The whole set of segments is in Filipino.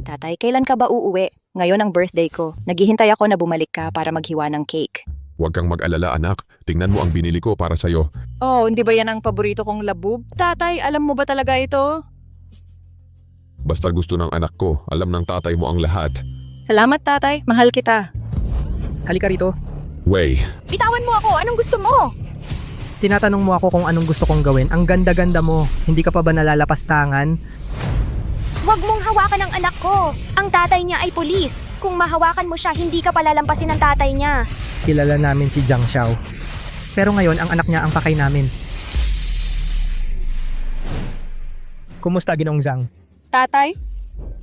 Tatay, kailan ka ba uuwi? Ngayon ang birthday ko. Naghihintay ako na bumalik ka para maghiwa ng cake. Huwag kang mag-alala anak, tingnan mo ang binili ko para sa'yo. Oh, hindi ba yan ang paborito kong labub? Tatay, alam mo ba talaga ito? Basta gusto ng anak ko, alam ng tatay mo ang lahat. Salamat tatay, mahal kita. Halika rito. Wey, Bitawan mo ako! Anong gusto mo? Tinatanong mo ako kung anong gusto kong gawin. Ang ganda-ganda mo. Hindi ka pa ba nalalapastangan? Huwag mong hawakan ang anak ko. Ang tatay niya ay pulis. Kung mahawakan mo siya, hindi ka palalampasin ng tatay niya. Kilala namin si Jiang Xiao. Pero ngayon, ang anak niya ang pakay namin. Kumusta, Ginoong Zhang? Tatay?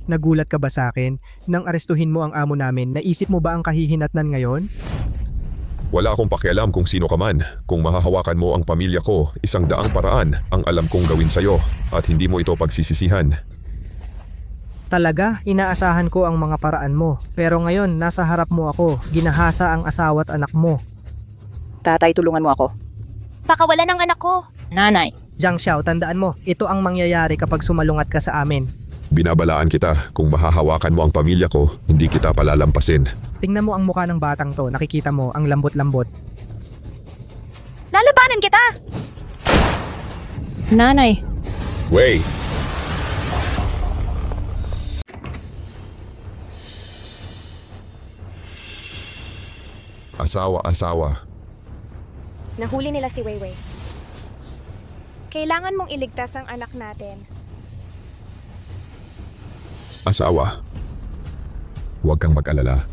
Nagulat ka ba sa akin? Nang arestuhin mo ang amo namin, naisip mo ba ang kahihinatnan ngayon? wala akong pakialam kung sino ka man. Kung mahahawakan mo ang pamilya ko, 100 paraan ang alam kong gawin sa'yo at hindi mo ito pagsisisihan. Talaga, inaasahan ko ang mga paraan mo. Pero ngayon, nasa harap mo ako. Ginahasa ang asawa at anak mo. Tatay, tulungan mo ako. Pakawalan ng anak ko. Nanay. Jiang Xiao, tandaan mo, ito ang mangyayari kapag sumalungat ka sa amin. Binabalaan kita, kung mahahawakan mo ang pamilya ko, hindi kita palalampasin. Tingnan mo ang mukha ng batang to, nakikita mo, ang lambot-lambot. Lalabanan kita. Nanay. Wey! Asawa. Nahuli nila si Weiwei. Kailangan mong iligtas ang anak natin. Asawa. Huwag kang mag-alala.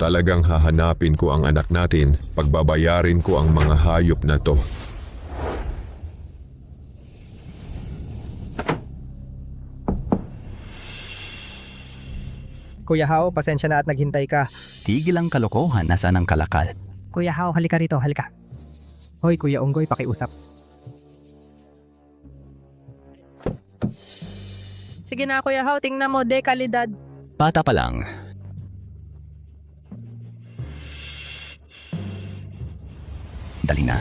Talagang hahanapin ko ang anak natin, pagbabayarin ko ang mga hayop na to. Kuya Hao, pasensya na at naghintay ka. Tigil ang kalokohan, nasaan ang kalakal? Kuya Hao, halika rito, halika. Hoy, Kuya Onggoy, pakiusap. Sige na Kuya Hao, tingnan mo, de kalidad. Bata pa lang. Dali na.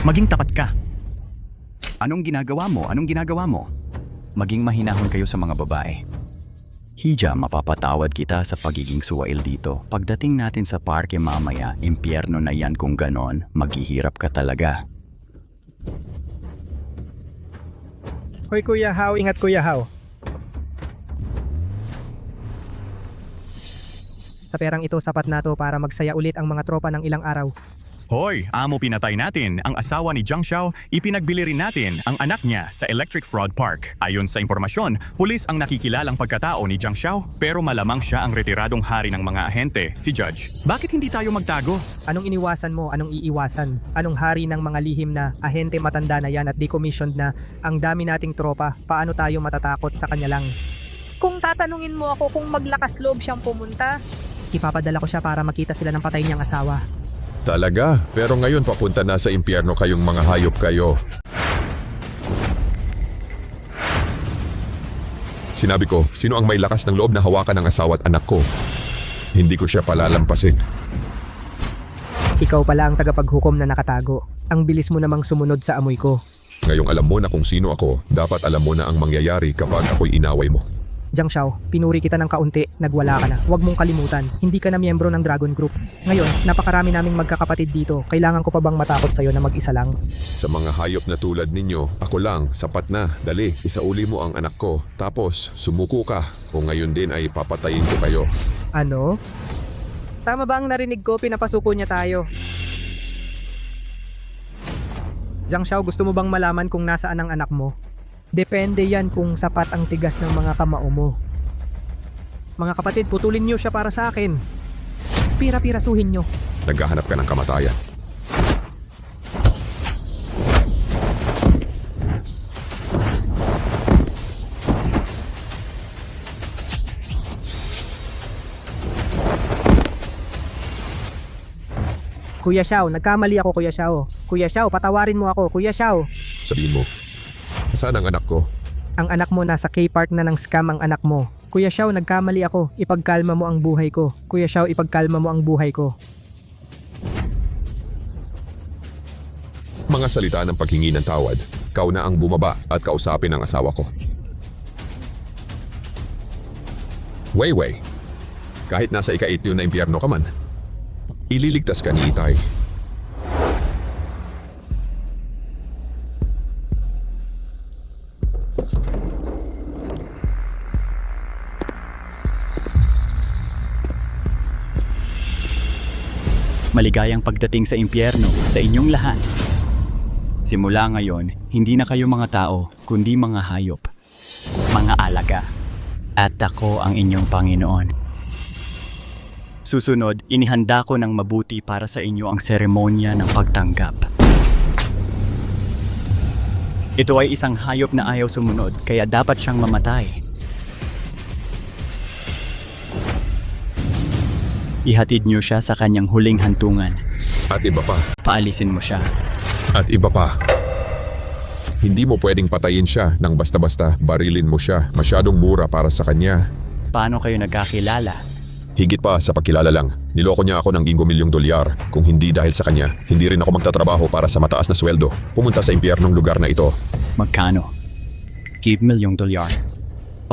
Maging tapat ka. Anong ginagawa mo? Maging mahinahon kayo sa mga babae. Hija, mapapatawad kita sa pagiging suwail dito. Pagdating natin sa parke mamaya, impyerno na yan kung ganon, maghihirap ka talaga. Hoy, Kuya Hao, ingat Kuya Hao. Sa perang ito, sapat na to para magsaya ulit ang mga tropa ng ilang araw. Hoy, amo pinatay natin ang asawa ni Jiang Xiao, ipinagbili rin natin ang anak niya sa Electric Fraud Park. Ayon sa impormasyon, pulis ang nakikilalang pagkatao ni Jiang Xiao, pero malamang siya ang retiradong hari ng mga ahente, si Judge. Bakit hindi tayo magtago? Anong iniwasan mo? Anong iiwasan? Anong hari ng mga lihim na ahente matanda na yan at decommissioned na ang dami nating tropa? Paano tayo matatakot sa kanya lang? Kung tatanungin mo ako kung maglakas loob siyang pumunta, Ipapadala ko siya para makita sila ng patay niyang asawa. Talaga? Pero ngayon papunta na sa impyerno kayong mga hayop kayo. Sinabi ko, sino ang may lakas ng loob na hawakan ng asawa at anak ko? Hindi ko siya palalampasin. Ikaw pala ang tagapaghukom na nakatago. Ang bilis mo namang sumunod sa amoy ko. Ngayong alam mo na kung sino ako, dapat alam mo na ang mangyayari kapag ako'y inaway mo. Jiang Xiao, pinuri kita ng kaunti, nagwala ka na. Huwag mong kalimutan, hindi ka na miyembro ng Dragon Group. Ngayon, napakarami naming magkakapatid dito. Kailangan ko pa bang matakot sa'yo na mag-isa lang? Sa mga hayop na tulad ninyo, ako lang, sapat na. Dali, isauli mo ang anak ko. Tapos, sumuko ka. O ngayon din ay papatayin ko kayo. Ano? Tama ba ang narinig ko? Pinapasuko niya tayo. Jiang Xiao, gusto mo bang malaman kung nasaan ang anak mo? Depende yan kung sapat ang tigas ng mga kamao mo. Mga kapatid, putulin niyo siya para sa akin. Pira-pirasuhin niyo. Naghahanap ka ng kamatayan. Kuya Xiao, nagkamali ako Kuya Xiao. Kuya Xiao, patawarin mo ako. Kuya Xiao. Sabihin mo, saan ang anak ko? Ang anak mo nasa K-Park na ng scam ang anak mo. Kuya Xiao, nagkamali ako. Ipagkalma mo ang buhay ko. Kuya Xiao, ipagkalma mo ang buhay ko. mga salita ng paghingi ng tawad. Kau na ang bumaba at kausapin ang asawa ko. Wei, kahit nasa ika-8 na impyerno ka man, ililigtas ka ni Itay. Maligayang pagdating sa impyerno sa inyong lahat. Simula ngayon, hindi na kayo mga tao, kundi mga hayop. Mga alaga. At ako ang inyong Panginoon. Susunod, inihanda ko ng mabuti para sa inyo ang seremonya ng pagtanggap. Ito ay isang hayop na ayaw sumunod, kaya dapat siyang mamatay. Ihatid niyo siya sa kanyang huling hantungan. At iba pa. Paalisin mo siya. At iba pa. Hindi mo pwedeng patayin siya nang basta-basta barilin mo siya. Masyadong mura para sa kanya. Paano kayo nagkakilala? Higit pa sa pagkilala lang. Niloko niya ako ng $5,000,000. Kung hindi dahil sa kanya, hindi rin ako magtatrabaho para sa mataas na sweldo. Pumunta sa impyernong lugar na ito. Magkano? $5,000,000.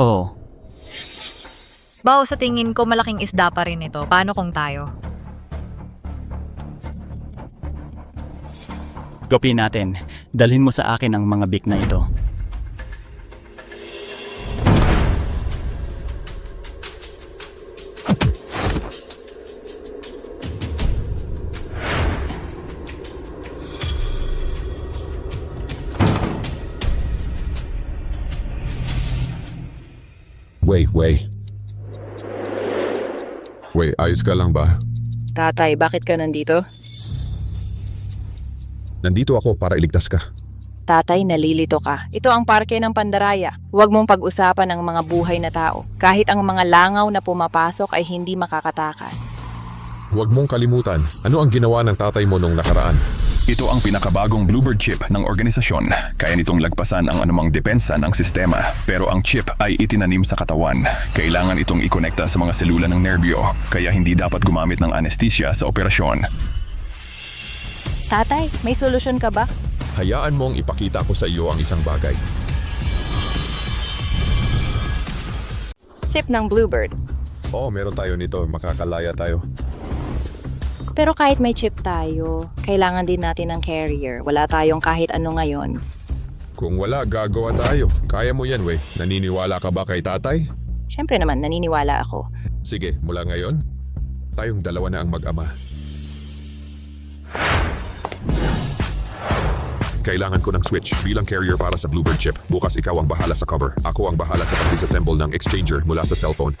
Oo. Bao, sa tingin ko malaking isda pa rin ito. Paano kung tayo? Gopin natin. Dalhin mo sa akin ang mga bik na ito. Wait, ayos ka lang ba? Tatay, bakit ka nandito? Nandito ako para iligtas ka. Tatay, nalilito ka. Ito ang parke ng Pandaraya. Huwag mong pag-usapan ng mga buhay na tao. Kahit ang mga langaw na pumapasok ay hindi makakatakas. Huwag mong kalimutan, ano ang ginawa ng tatay mo nung nakaraan? Ito ang pinakabagong Bluebird chip ng organisasyon. Kaya nitong lagpasan ang anumang depensa ng sistema. Pero ang chip ay itinanim sa katawan. Kailangan itong ikonekta sa mga selula ng nerbyo. Kaya hindi dapat gumamit ng anesthesia sa operasyon. Tatay, may solusyon ka ba? Hayaan mong ipakita ko sa iyo ang isang bagay. Chip ng Bluebird. Oo, meron tayo nito. Makakalaya tayo. Pero kahit may chip tayo, kailangan din natin ng carrier. Wala tayong kahit ano ngayon. Kung wala, gagawa tayo. Kaya mo yan, Wei. Naniniwala ka ba kay tatay? Siyempre naman, naniniwala ako. Sige, mula ngayon, tayong dalawa na ang mag-ama. Kailangan ko ng switch bilang carrier para sa Bluebird chip. Bukas ikaw ang bahala sa cover. Ako ang bahala sa pag-disassemble ng exchanger mula sa cellphone.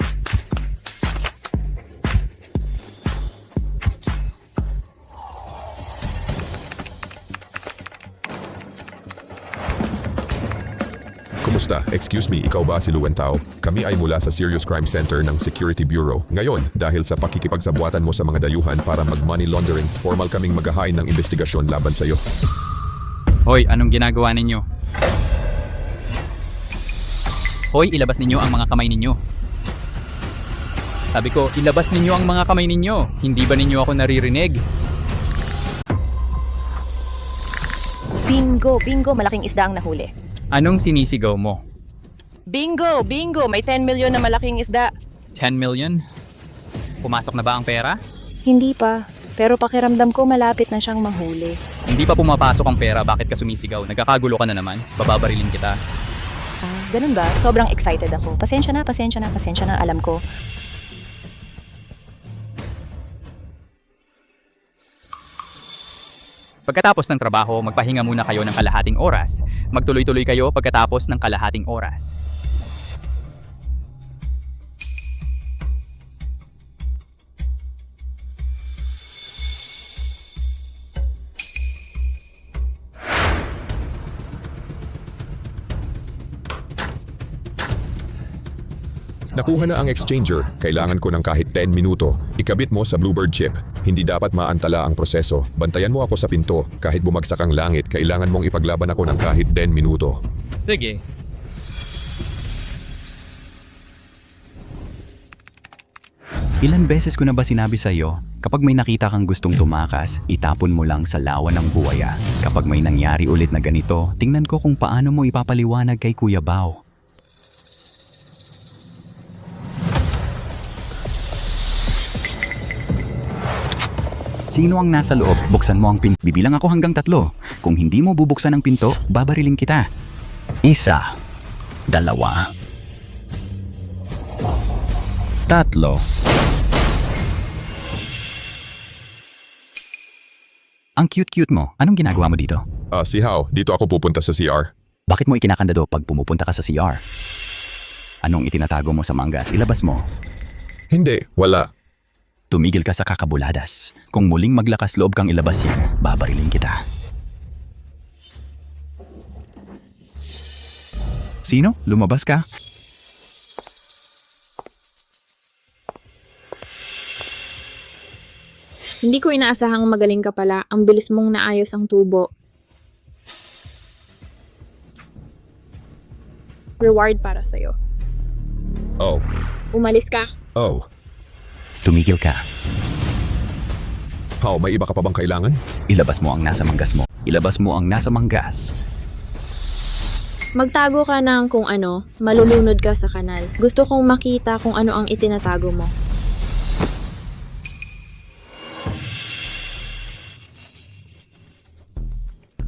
Kumusta? Excuse me, ikaw ba si Luwentao? Kami ay mula sa Serious Crime Center ng Security Bureau. Ngayon, dahil sa pakikipagsabuatan mo sa mga dayuhan para mag-money laundering, formal kaming maghahain ng investigasyon laban sa iyo. Hoy, anong ginagawa ninyo? Hoy, ilabas ninyo ang mga kamay ninyo. Sabi ko, ilabas ninyo ang mga kamay ninyo. Hindi ba ninyo ako naririnig? Bingo, malaking isda ang nahuli. Anong sinisigaw mo? Bingo, may 10 million na malaking isda. 10 million? Pumasok na ba ang pera? Hindi pa, pero pakiramdam ko malapit na siyang mahuli. Hindi pa pumapasok ang pera, bakit ka sumisigaw? Nagkakagulo ka na naman, bababarilin kita. Ganun ba? Sobrang excited ako. Pasensya na, alam ko. Pagkatapos ng trabaho, magpahinga muna kayo ng kalahating oras. Magtuloy-tuloy kayo pagkatapos ng kalahating oras. Nakuha na ang exchanger. Kailangan ko ng kahit 10 minuto. Ikabit mo sa Bluebird chip. Hindi dapat maantala ang proseso. Bantayan mo ako sa pinto. Kahit bumagsak ang langit, kailangan mong ipaglaban ako ng kahit 10 minuto. Sige. Ilan beses ko na ba sinabi sa iyo, kapag may nakita kang gustong tumakas, itapon mo lang sa lawa ng buwaya. Kapag may nangyari ulit na ganito, tingnan ko kung paano mo ipapaliwanag kay Kuya Bao. Sino ang nasa loob? Buksan mo ang pinto. Bibilang ako hanggang 3. Kung hindi mo bubuksan ang pinto, babariling kita. 1, 2, 3. Ang cute-cute mo. Anong ginagawa mo dito? Si Hao, dito ako pupunta sa CR. Bakit mo ikinakandado pag pumupunta ka sa CR? Anong itinatago mo sa manggas? Ilabas mo. Hindi, wala. Tumigil ka sa kakabuladas. Kung muling maglakas loob kang ilabas yan, babariling kita. Sino? Lumabas ka? Hindi ko inaasahang magaling ka pala. Ang bilis mong naayos ang tubo. Reward para sa'yo. Oh, Umalis ka. oh. Tumigil ka. Hao, may iba ka pa bang kailangan? Ilabas mo ang nasa manggas mo. Ilabas mo ang nasa manggas. Magtago ka ng kung ano, malulunod ka sa kanal. Gusto kong makita kung ano ang itinatago mo.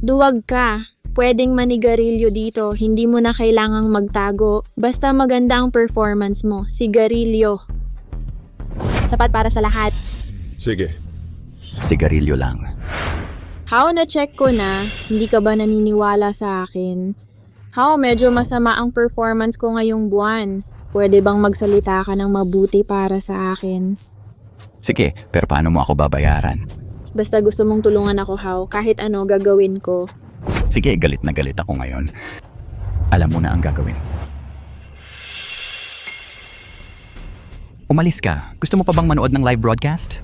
Duwag ka. Pwedeng manigarilyo dito, hindi mo na kailangang magtago. Basta maganda ang performance mo, sigarilyo. Sapat para sa lahat. Sige. Sigarilyo lang. How na-check ko na, hindi ka ba naniniwala sa akin? How medyo masama ang performance ko ngayong buwan. Pwede bang magsalita ka ng mabuti para sa akin? Sige, pero paano mo ako babayaran? Basta gusto mong tulungan ako, How. Kahit ano, gagawin ko. Sige, galit na galit ako ngayon. Alam mo na ang gagawin. Umalis ka. Gusto mo pa bang manood ng live broadcast?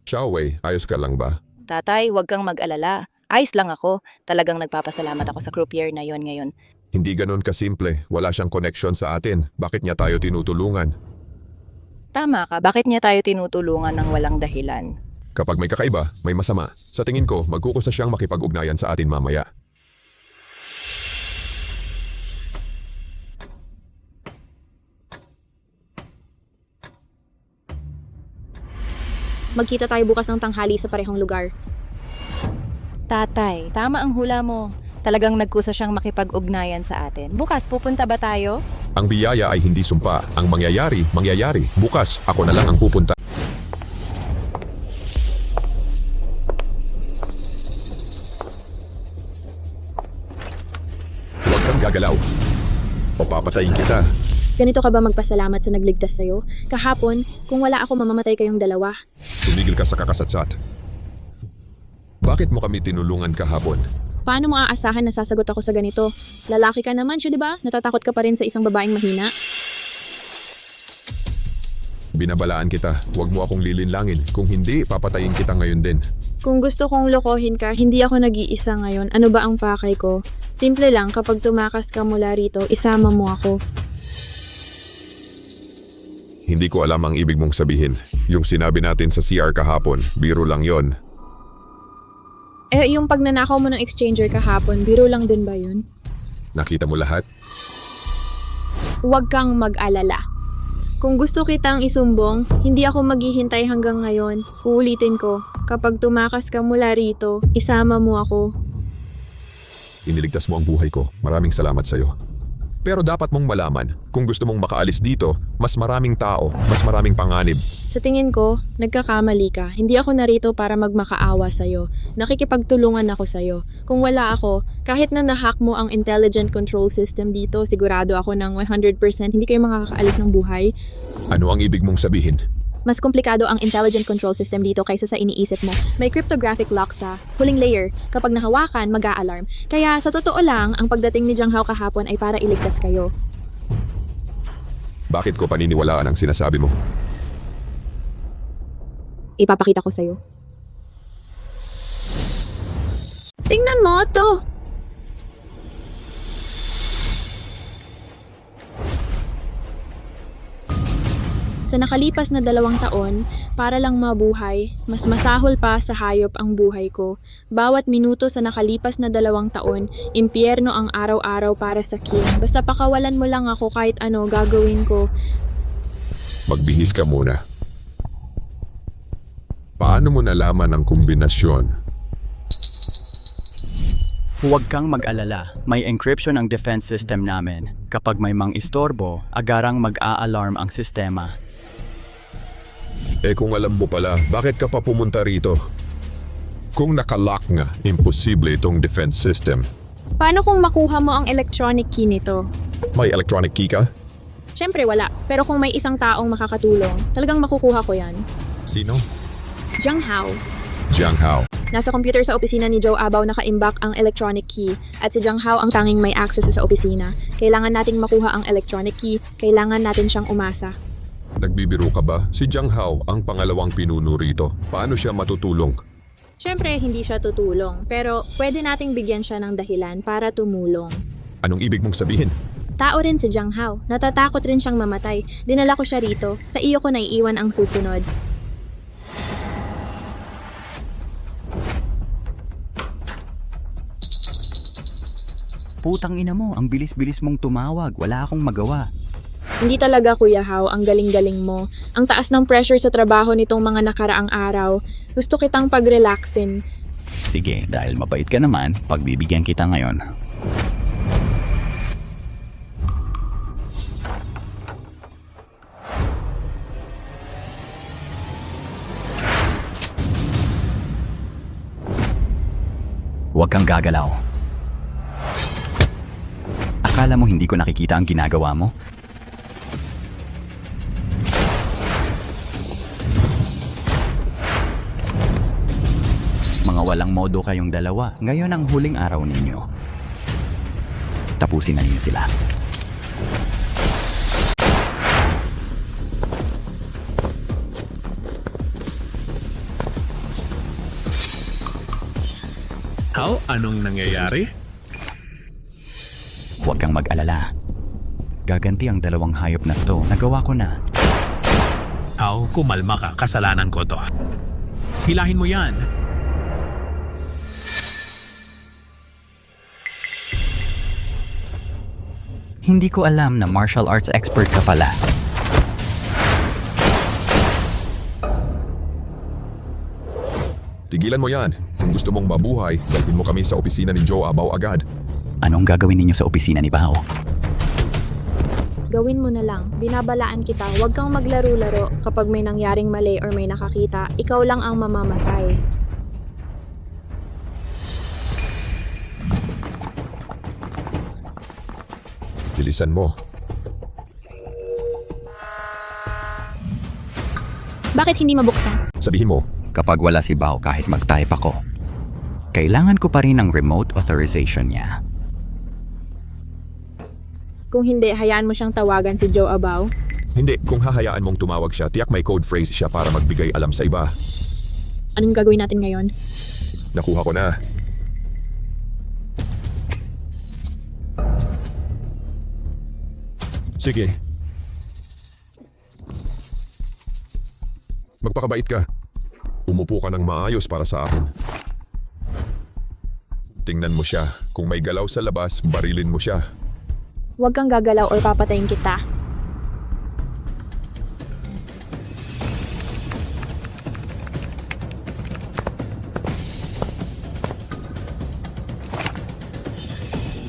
Xiaowei, ayos ka lang ba? Tatay, huwag kang mag-alala. Ayos lang ako. Talagang nagpapasalamat ako sa croupier na yon ngayon. Hindi ganun kasimple. Wala siyang connection sa atin. Bakit niya tayo tinutulungan? Tama ka, bakit niya tayo tinutulungan ng walang dahilan? Kapag may kakaiba, may masama. Sa tingin ko, magkukusa siyang makipag-ugnayan sa atin mamaya. Magkita tayo bukas ng tanghali sa parehong lugar. Tatay, tama ang hula mo. Talagang nagkusa siyang makipag-ugnayan sa atin. Bukas, pupunta ba tayo? Ang biyaya ay hindi sumpa. Ang mangyayari, mangyayari. Bukas, ako na lang ang pupunta. Huwag kang gagalaw. O papatayin kita. Ganito ka ba magpasalamat sa nagligtas sa'yo? Kahapon, kung wala ako mamamatay kayong dalawa. Tumigil ka sa kakasatsat. Bakit mo kami tinulungan kahapon? Paano mo aasahan na sasagot ako sa ganito? Lalaki ka naman siya, di ba? Natatakot ka pa rin sa isang babaeng mahina? Binabalaan kita. Huwag mo akong lilinlangin. Kung hindi, papatayin kita ngayon din. Kung gusto kong lokohin ka, hindi ako nag-iisa ngayon. Ano ba ang pakay ko? Simple lang, kapag tumakas ka mula rito, isama mo ako. Hindi ko alam ang ibig mong sabihin. Yung sinabi natin sa CR kahapon, biro lang yon. Yung pagnanakaw mo ng exchanger kahapon, biro lang din ba yun? Nakita mo lahat? Huwag kang mag-alala. Kung gusto kitang isumbong, hindi ako maghihintay hanggang ngayon. Uulitin ko, kapag tumakas ka mula rito, isama mo ako. Iniligtas mo ang buhay ko. Maraming salamat sa'yo. Pero dapat mong malaman, kung gusto mong makaalis dito, mas maraming tao, mas maraming panganib. Sa tingin ko, nagkakamali ka. Hindi ako narito para magmakaawa sa'yo. Nakikipagtulungan ako sa'yo. Kung wala ako, kahit na nahack mo ang intelligent control system dito, sigurado ako ng 100% hindi kayo makakaalis ng buhay. Ano ang ibig mong sabihin? Mas komplikado ang intelligent control system dito kaysa sa iniisip mo. May cryptographic lock sa huling layer. Kapag nahawakan, mag-a-alarm. Kaya sa totoo lang, ang pagdating ni Jiang Hao kahapon ay para iligtas kayo. Bakit ko paniniwalaan ang sinasabi mo? Ipapakita ko sa'yo. Tingnan mo to! Sa nakalipas na 2 taon, para lang mabuhay, mas masahol pa sa hayop ang buhay ko. Bawat minuto sa nakalipas na 2 taon, impyerno ang araw-araw para sa Kim. Basta pakawalan mo lang ako kahit ano gagawin ko. Magbihis ka muna. Paano mo nalaman ang kombinasyon? Huwag kang mag-alala, may encryption ang defense system namin. Kapag may mang-istorbo, agarang mag-a-alarm ang sistema. Eh kung alam mo pala, bakit ka pa pumunta rito? Kung nakalock nga, imposible itong defense system. Paano kung makuha mo ang electronic key nito? May electronic key ka? Siyempre wala, pero kung may isang taong makakatulong, talagang makukuha ko yan. Sino? Jiang Hao. Jiang Hao. Nasa computer sa opisina ni Joe Abaw nakaimbak ang electronic key at si Jiang Hao ang tanging may access sa opisina. Kailangan nating makuha ang electronic key, kailangan natin siyang umasa. Nagbibiro ka ba? Si Jiang Hao ang pangalawang pinuno rito. Paano siya matutulong? Siyempre hindi siya tutulong, pero pwede nating bigyan siya ng dahilan para tumulong. Anong ibig mong sabihin? Tao rin si Jiang Hao, natatakot rin siyang mamatay. Dinala ko siya rito, sa iyo ko naiiwan ang susunod. Putang ina mo, ang bilis-bilis mong tumawag, wala akong magawa. Hindi talaga Kuya Hao, ang galing-galing mo. Ang taas ng pressure sa trabaho nitong mga nakaraang araw. Gusto kitang pag-relaxin. Sige, dahil mabait ka naman, pagbibigyan kita ngayon. Huwag kang gagalaw. Akala mo hindi ko nakikita ang ginagawa mo? Mga walang modo kayong dalawa. Ngayon ang huling araw ninyo. Tapusin na ninyo sila. How? Anong nangyayari? Huwag kang mag-alala. Gaganti ang 2 hayop na to. Nagawa ko na. How? Kumalma ka. Kasalanan ko to. Hilahin mo yan. Hindi ko alam na martial arts expert ka pala. Tigilan mo yan. Kung gusto mong mabuhay, dalhin mo kami sa opisina ni Joe Abaw agad. Anong gagawin ninyo sa opisina ni Bao? Gawin mo na lang. Binabalaan kita. Huwag kang maglaro-laro. Kapag may nangyaring mali or may nakakita, ikaw lang ang mamamatay. Bilisan mo. Bakit hindi mabuksan? Sabihin mo. Kapag wala si Bao kahit mag-type ako, kailangan ko pa rin ng remote authorization niya. Kung hindi, hayaan mo siyang tawagan si Joe Abaw. Hindi, kung hahayaan mong tumawag siya, tiyak may code phrase siya para magbigay alam sa iba. Anong gagawin natin ngayon? Nakuha ko na. Sige. Magpakabait ka. Umupo ka ng maayos para sa akin. Tingnan mo siya. Kung may galaw sa labas, barilin mo siya. Huwag kang gagalaw or papatayin kita.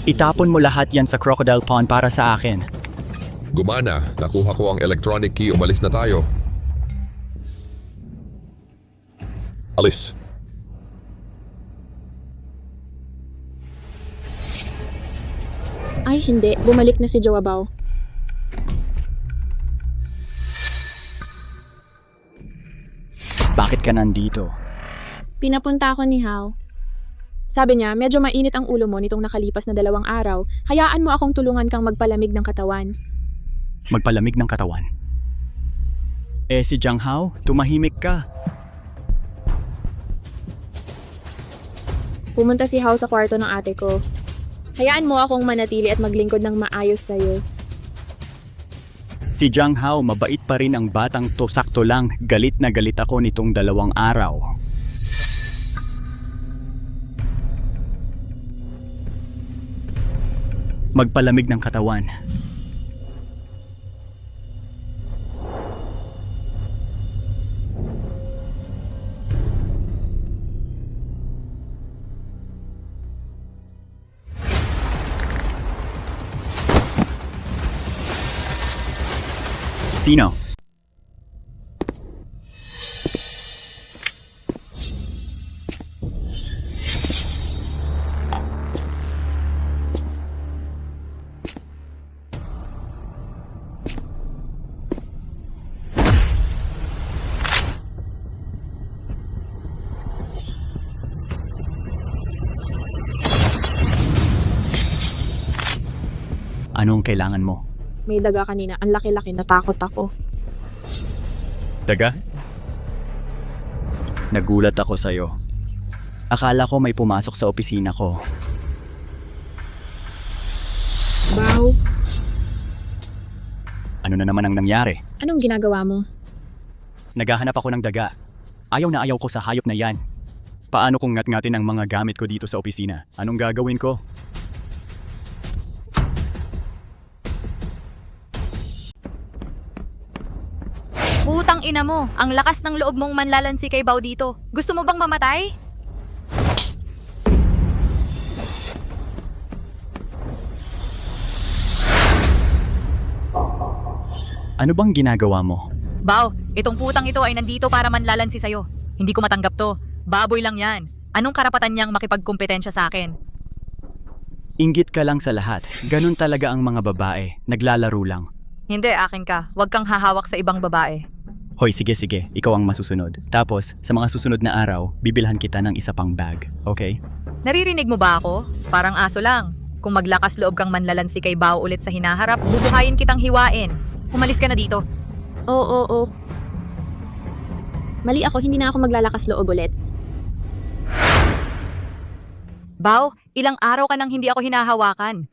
Itapon mo lahat yan sa Crocodile Pond para sa akin. Gumana. Nakuha ko ang electronic key. Umalis na tayo. Alis. Ay, hindi. Bumalik na si Joe Abaw. Bakit ka nandito? Pinapunta ako ni Hao. Sabi niya, medyo mainit ang ulo mo nitong nakalipas na 2 araw. Hayaan mo akong tulungan kang magpalamig ng katawan. Magpalamig ng katawan. Eh si Jiang Hao, tumahimik ka. Pumunta si Hao sa kwarto ng ate ko. Hayaan mo akong manatili at maglingkod ng maayos sa'yo. Si Jiang Hao, mabait pa rin ang batang to, sakto lang. Galit na galit ako nitong 2 araw. Magpalamig ng katawan. Sino? Anong kailangan mo? May daga kanina. Ang laki-laki. Natakot ako. Daga? Nagulat ako sa'yo. Akala ko may pumasok sa opisina ko. Bao, Ano na naman ang nangyari? anong ginagawa mo? Naghahanap ako ng daga. Ayaw na ayaw ko sa hayop na yan. Paano kung ngat-ngatin ang mga gamit ko dito sa opisina? Anong gagawin ko? Putang ina mo, ang lakas ng loob mong manlalansi kay Bao dito. Gusto mo bang mamatay? Ano bang ginagawa mo? Bao, itong putang ito ay nandito para manlalansi sa'yo. Hindi ko matanggap to. Baboy lang yan. Anong karapatan niyang makipagkumpetensya sa akin? Inggit ka lang sa lahat. Ganun talaga ang mga babae. Naglalaro lang. Hindi, akin ka. Huwag kang hahawak sa ibang babae. Hoy, sige. Ikaw ang masusunod. Tapos, sa mga susunod na araw, bibilhan kita ng isa pang bag. Okay? Naririnig mo ba ako? Parang aso lang. Kung maglakas loob kang manlalansi kay Bao ulit sa hinaharap, bubuhayin kitang hiwain. Umalis ka na dito. Oo. Mali ako. Hindi na ako maglalakas loob ulit. Bao, ilang araw ka nang hindi ako hinahawakan.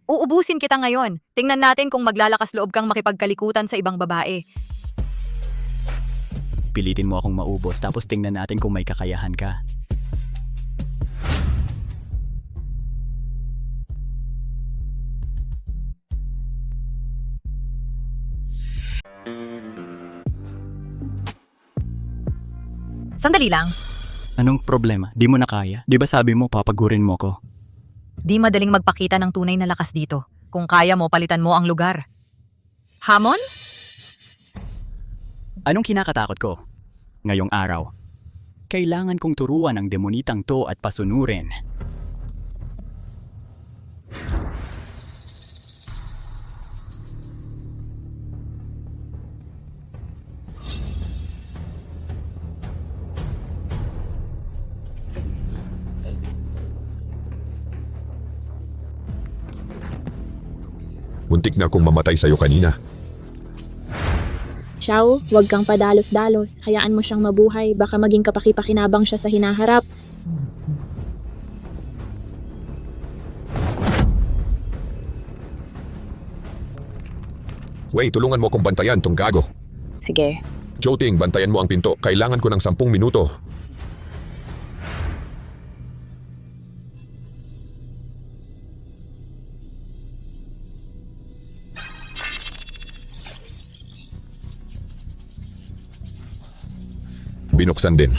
Uubusin kita ngayon. Tingnan natin kung maglalakas loob kang makipagkalikutan sa ibang babae. Pilitin mo akong maubos tapos tingnan natin kung may kakayahan ka. Sandali lang. Anong problema? Di mo na kaya? Di ba sabi mo papagurin mo ko? Di madaling magpakita ng tunay na lakas dito. Kung kaya mo, palitan mo ang lugar. Hamon? Anong kinakatakot ko? Ngayong araw, kailangan kong turuan ang demonitang to at pasunurin. Muntik na akong mamatay sa'yo kanina. Xiao, huwag kang padalos-dalos. Hayaan mo siyang mabuhay. Baka maging kapaki-pakinabang siya sa hinaharap. Wei, tulungan mo akong bantayan tong gago. Sige. Joting, bantayan mo ang pinto. Kailangan ko ng 10 minuto. Binuksan din.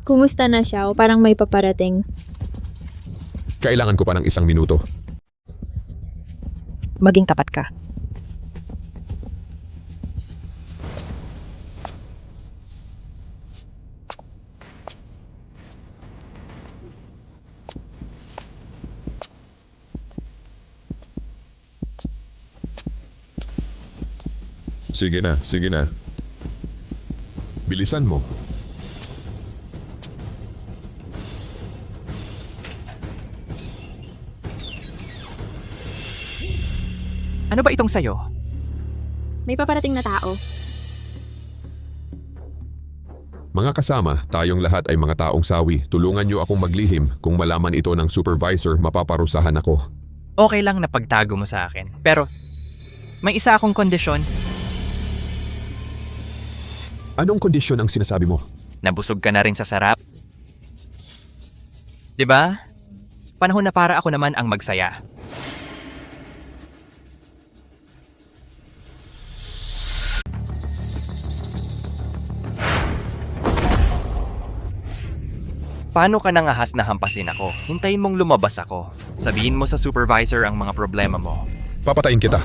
Kumusta na, Xiao? Parang may paparating. Kailangan ko pa ng 1 minuto. Maging tapat ka. Sige na. Bilisan mo. Ano ba itong sayo? May paparating na tao. Mga kasama, tayong lahat ay mga taong sawi. Tulungan niyo akong maglihim. Kung malaman ito ng supervisor, mapaparusahan ako. Okay lang na pagtago mo sa akin. Pero, may isa akong kondisyon. Anong kondisyon ang sinasabi mo? Nabusog ka na rin sa sarap. 'Di ba? Panahon na para ako naman ang magsaya. Paano ka nangahas na hampasin ako? Hintayin mong lumabas ako. Sabihin mo sa supervisor ang mga problema mo. Papatayin kita.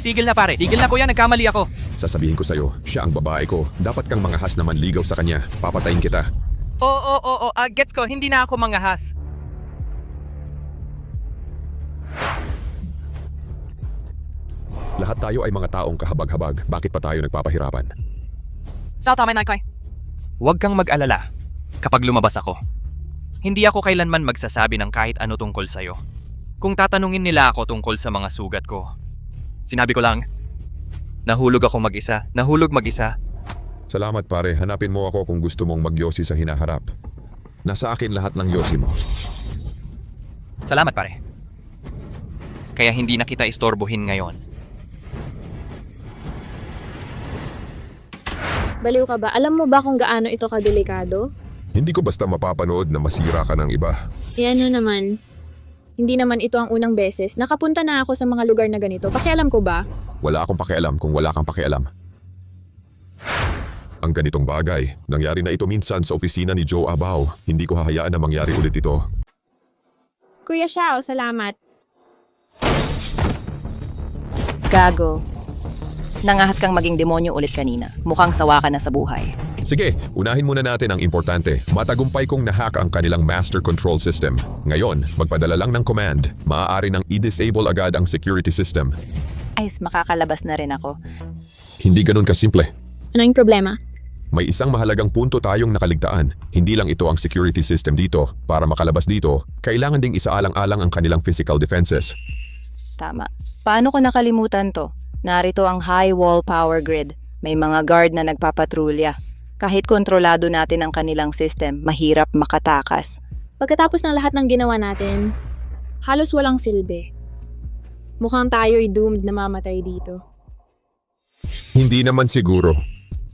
Tigil na pare, tigil na kuya, nagkamali ako. Sasabihin ko sa'yo, siya ang babae ko. Dapat kang mangahas na manligaw sa kanya. Papatayin kita. Oo, gets ko, hindi na ako mangahas. Lahat tayo ay mga taong kahabag-habag. Bakit pa tayo nagpapahirapan? Sa tama na kay. Huwag kang mag-alala kapag lumabas ako. Hindi ako kailanman magsasabi ng kahit ano tungkol sa'yo. Kung tatanungin nila ako tungkol sa mga sugat ko, sinabi ko lang, nahulog mag-isa. Salamat pare, hanapin mo ako kung gusto mong magyosi sa hinaharap. Nasa akin lahat ng yosi mo. Salamat pare. Kaya hindi na kita istorbohin ngayon. Baliw ka ba? Alam mo ba kung gaano ito kadelikado? Hindi ko basta mapapanood na masira ka ng iba. Ano naman? Hindi naman ito ang unang beses. Nakapunta na ako sa mga lugar na ganito. Pakialam ko ba? Wala akong pakialam kung wala kang pakialam. Ang ganitong bagay, nangyari na ito minsan sa opisina ni Joe Abao. Hindi ko hahayaan na mangyari ulit ito. Kuya Xiao, salamat. Gago. Nangahas kang maging demonyo ulit kanina. Mukhang sawa ka na sa buhay. Sige, unahin muna natin ang importante. Matagumpay kong nahack ang kanilang master control system. Ngayon, magpadala lang ng command. Maaari nang i-disable agad ang security system. Ayos, makakalabas na rin ako. Hindi ganun kasimple. Ano yung problema? May isang mahalagang punto tayong nakaligtaan. Hindi lang ito ang security system dito. Para makalabas dito, kailangan ding isaalang-alang ang kanilang physical defenses. Tama. Paano ko nakalimutan to? Narito ang high wall power grid. May mga guard na nagpapatrolya. Kahit kontrolado natin ang kanilang system, mahirap makatakas. Pagkatapos ng lahat ng ginawa natin, halos walang silbi. Mukhang tayo'y doomed na mamatay dito. Hindi naman siguro.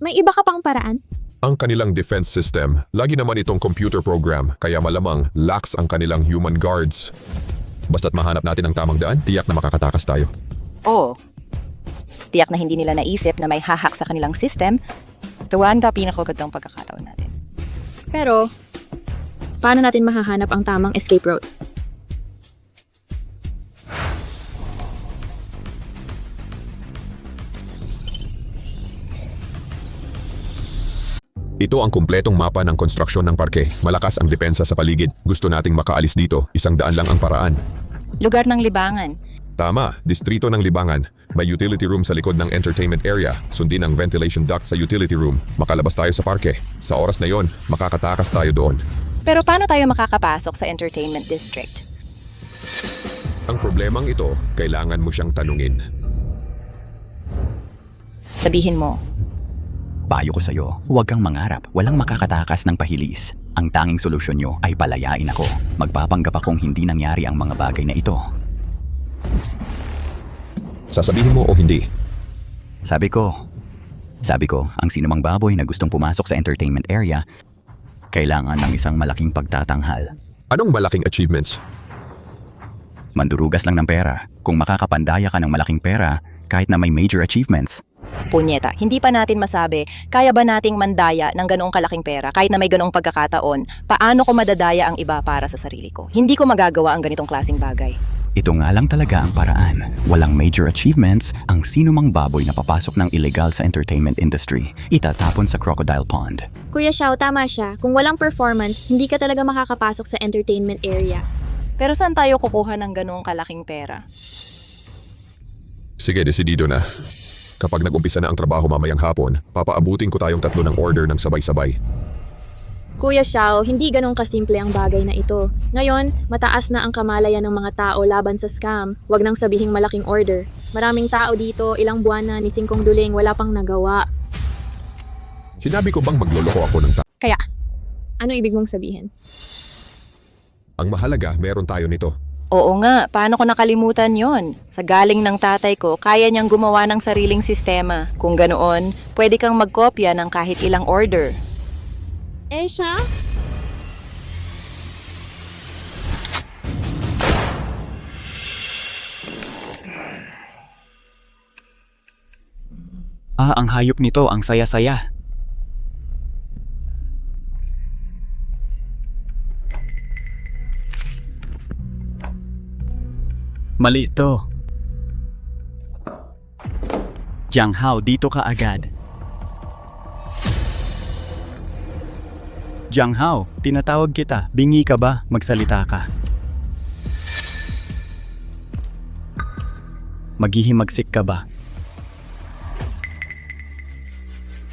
May iba ka pang paraan? Ang kanilang defense system, lagi naman itong computer program, kaya malamang lax ang kanilang human guards. Basta't mahanap natin ang tamang daan, tiyak na makakatakas tayo. Oo. Tiyak na hindi nila naisip na may hahak sa kanilang system. Tuwan ka pinakagandang pagkakataon natin. Pero, paano natin mahahanap ang tamang escape route? Ito ang kumpletong mapa ng konstruksyon ng parke. Malakas ang depensa sa paligid. Gusto nating makaalis dito. 100 lang ang paraan. Lugar ng libangan. Tama, distrito ng libangan. May utility room sa likod ng entertainment area. Sundin ang ventilation duct sa utility room. Makalabas tayo sa parke. Sa oras na yon, makakatakas tayo doon. Pero paano tayo makakapasok sa entertainment district? Ang problemang ito, kailangan mo siyang tanungin. Sabihin mo. Payo ko sa'yo, huwag kang mangarap. Walang makakatakas ng pahilis. Ang tanging solusyon nyo ay palayain ako. Magpapanggap akong hindi nangyari ang mga bagay na ito. Sasabihin mo o hindi? Sabi ko, ang sinumang baboy na gustong pumasok sa entertainment area, kailangan ng isang malaking pagtatanghal. Anong malaking achievements? Mandurugas lang ng pera. Kung makakapandaya ka ng malaking pera, kahit na may major achievements. Punyeta, hindi pa natin masabi, kaya ba nating mandaya ng ganoong kalaking pera kahit na may ganoong pagkakataon? Paano ko madadaya ang iba para sa sarili ko? Hindi ko magagawa ang ganitong klaseng bagay. Ito nga lang talaga ang paraan. Walang major achievements, ang sinumang baboy na papasok ng illegal sa entertainment industry, itatapon sa crocodile pond. Kuya Xiao, tama siya. Kung walang performance, hindi ka talaga makakapasok sa entertainment area. Pero saan tayo kukuha ng ganoong kalaking pera? Sige, desidido na. Kapag nag-umpisa na ang trabaho mamayang hapon, papaabutin ko tayong 3 ng order ng sabay-sabay. Kuya Xiao, hindi ganun kasimple ang bagay na ito. Ngayon, mataas na ang kamalayan ng mga tao laban sa scam. Huwag nang sabihing malaking order. Maraming tao dito, ilang buwan na ni Singkong Duling wala pang nagawa. Sinabi ko bang magloloko ako ng Kaya, ano ibig mong sabihin? Ang mahalaga, meron tayo nito. Oo nga, paano ko nakalimutan yon? Sa galing ng tatay ko, kaya niyang gumawa ng sariling sistema. Kung ganoon, pwede kang magkopya ng kahit ilang order. Eh siya? Ang hayop nito, ang saya-saya. Mali ito. Jiang Hao, dito ka agad. Jiang Hao, tinatawag kita. Bingi ka ba? Magsalita ka. Maghihimagsik ka ba?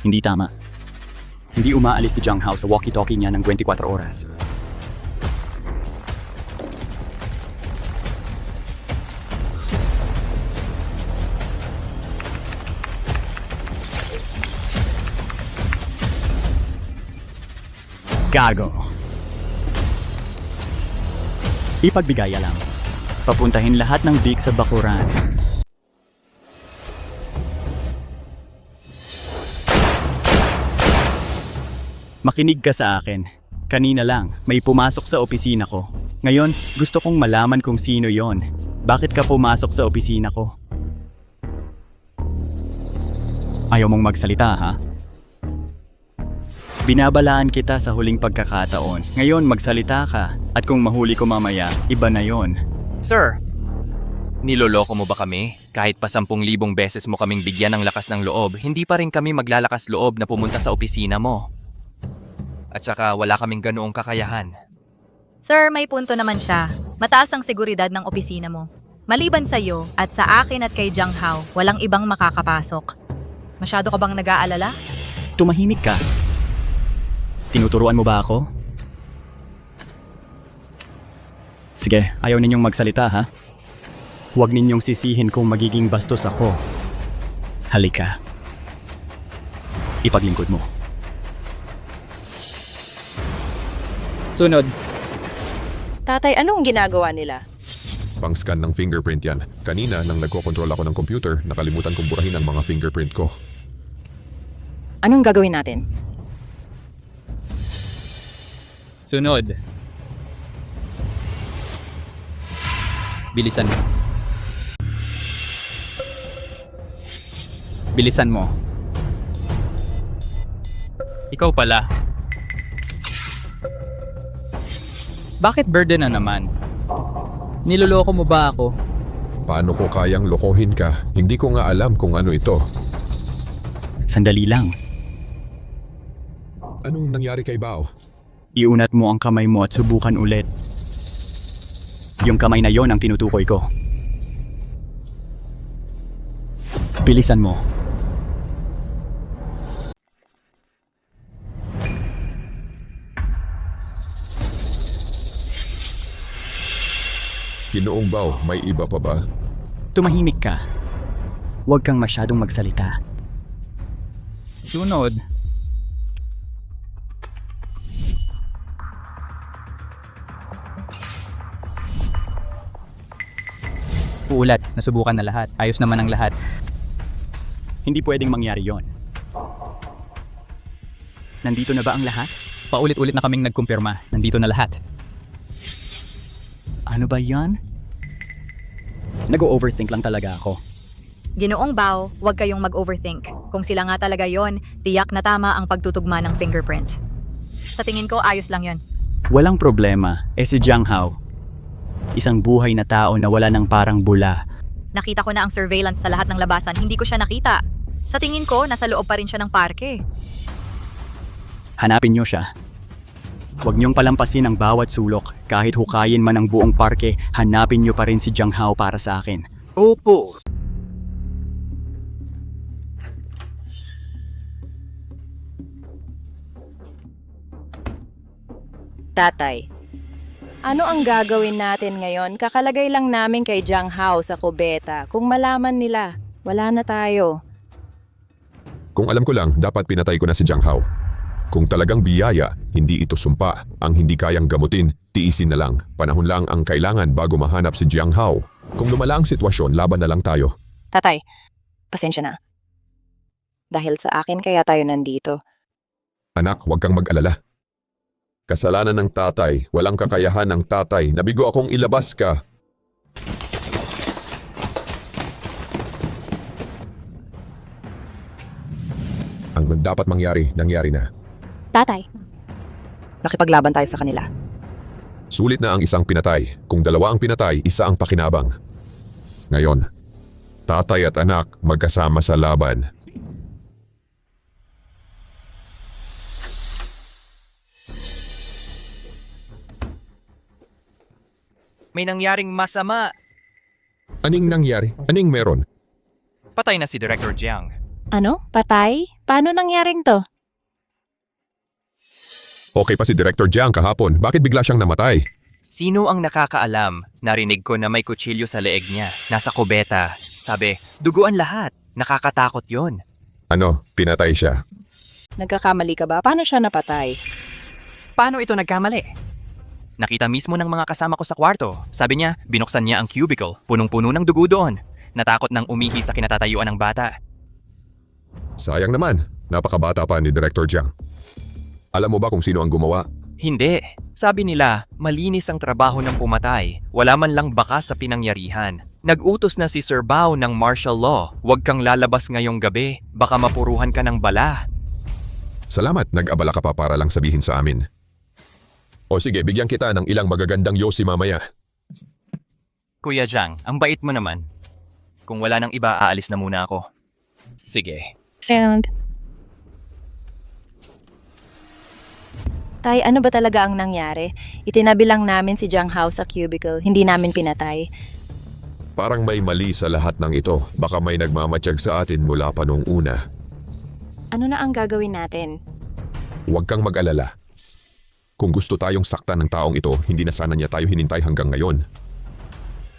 Hindi tama. Hindi umaalis si Jiang Hao sa walkie-talkie niya ng 24 oras. Gago. Ipagbigaya lang. Papuntahin lahat ng big sa bakuran. Makinig ka sa akin. Kanina lang, may pumasok sa opisina ko. Ngayon, gusto kong malaman kung sino yon. Bakit ka pumasok sa opisina ko? Ayaw mong magsalita, ha? Binabalaan kita sa huling pagkakataon. Ngayon, magsalita ka. At kung mahuli ko mamaya, iba na yon. Sir, niloloko mo ba kami? Kahit pa 10,000 beses mo kaming bigyan ng lakas ng loob, hindi pa rin kami maglalakas loob na pumunta sa opisina mo. At saka wala kaming ganoong kakayahan. Sir, may punto naman siya. Mataas ang seguridad ng opisina mo. Maliban sa iyo at sa akin at kay Jiang Hao, walang ibang makakapasok. Masyado ka bang nag-aalala? Tumahimik ka. Tinuturuan mo ba ako? Sige, ayaw ninyong magsalita, ha? Huwag ninyong sisihin kung magiging bastos ako. Halika. Ipaglingkod mo. Sunod. Tatay, anong ginagawa nila? Pang-scan ng fingerprint yan. Kanina, nang nagkocontrol ako ng computer, nakalimutan kong burahin ang mga fingerprint ko. Anong gagawin natin? Sunod. Bilisan mo. Bilisan mo. Ikaw pala. Bakit burden na naman? Niloloko mo ba ako? Paano ko kayang lokohin ka? Hindi ko nga alam kung ano ito. Sandali lang. Anong nangyari kay Bao? Iunat mo ang kamay mo at subukan ulit. Yung kamay na yon ang tinutukoy ko. Bilisan mo. Ginoong Bao, may iba pa ba? Tumahimik ka. Huwag kang masyadong magsalita. Sunod. Uulat, nasubukan na lahat. Ayos naman ang lahat. Hindi pwedeng mangyari yon. Nandito na ba ang lahat? Paulit-ulit na kaming nagkumpirma. Nandito na lahat. Ano ba yan? Nag-overthink lang talaga ako. Ginoong Bao, huwag kayong mag-overthink. Kung sila nga talaga yon, tiyak na tama ang pagtutugma ng fingerprint. Sa tingin ko, ayos lang yon. Walang problema. Si Jiang Hao. Isang buhay na tao na wala ng parang bula. Nakita ko na ang surveillance sa lahat ng labasan, hindi ko siya nakita. Sa tingin ko, nasa loob pa rin siya ng parke. Hanapin niyo siya. Huwag niyong palampasin ang bawat sulok. Kahit hukayin man ang buong parke, hanapin niyo pa rin si Jiang Hao para sa akin. Opo. Tatay, ano ang gagawin natin ngayon? Kakalagay lang namin kay Jiang Hao sa kubeta. Kung malaman nila, wala na tayo. Kung alam ko lang, dapat pinatay ko na si Jiang Hao. Kung talagang biyaya, hindi ito sumpa. Ang hindi kayang gamutin, tiisin na lang. Panahon lang ang kailangan bago mahanap si Jiang Hao. Kung lumala ang sitwasyon, laban na lang tayo. Tatay, pasensya na. Dahil sa akin kaya tayo nandito. Anak, huwag kang mag-alala. Kasalanan ng tatay, walang kakayahan ng tatay. Nabigo akong ilabas ka. Ang dapat mangyari, nangyari na. Tatay, Nakipaglaban tayo sa kanila. Sulit na ang isang pinatay. Kung dalawa ang pinatay, isa ang pakinabang. Ngayon, tatay at anak magkasama sa laban. May nangyaring masama. Aning nangyari? Aning meron? Patay na si Director Jiang. Ano? Patay? Paano nangyaring to? Okay pa si Director Jiang kahapon. Bakit bigla siyang namatay? Sino ang nakakaalam? Narinig ko na may kutsilyo sa leeg niya. Nasa kubeta. Sabi, duguan lahat. Nakakatakot yon. Ano, pinatay siya. Nagkakamali ka ba? Paano siya napatay? Paano ito nagkamali? Nakita mismo ng mga kasama ko sa kwarto. Sabi niya, binuksan niya ang cubicle. Punong-puno ng dugo doon. Natakot nang umihi sa kinatatayuan ng bata. Sayang naman. Napakabata pa ni Director Jiang. Alam mo ba kung sino ang gumawa? Hindi. Sabi nila, malinis ang trabaho ng pumatay. Wala man lang bakas sa pinangyarihan. Nag-utos na si Sir Bao ng martial law. Huwag kang lalabas ngayong gabi. Baka mapuruhan ka ng bala. Salamat, nag-abala ka pa para lang sabihin sa amin. O sige, bigyan kita ng ilang magagandang yosi mamaya. Kuya Jiang, ang bait mo naman. Kung wala nang iba, aalis na muna ako. Sige. Sound. Tay, ano ba talaga ang nangyari? Itinabi lang namin si Jiang Hao sa cubicle, hindi namin pinatay. Parang may mali sa lahat ng ito. Baka may nagmamatsyag sa atin mula pa noong una. Ano na ang gagawin natin? Huwag kang mag-alala. Kung gusto tayong saktan ng taong ito, hindi na sana niya tayo hinintay hanggang ngayon.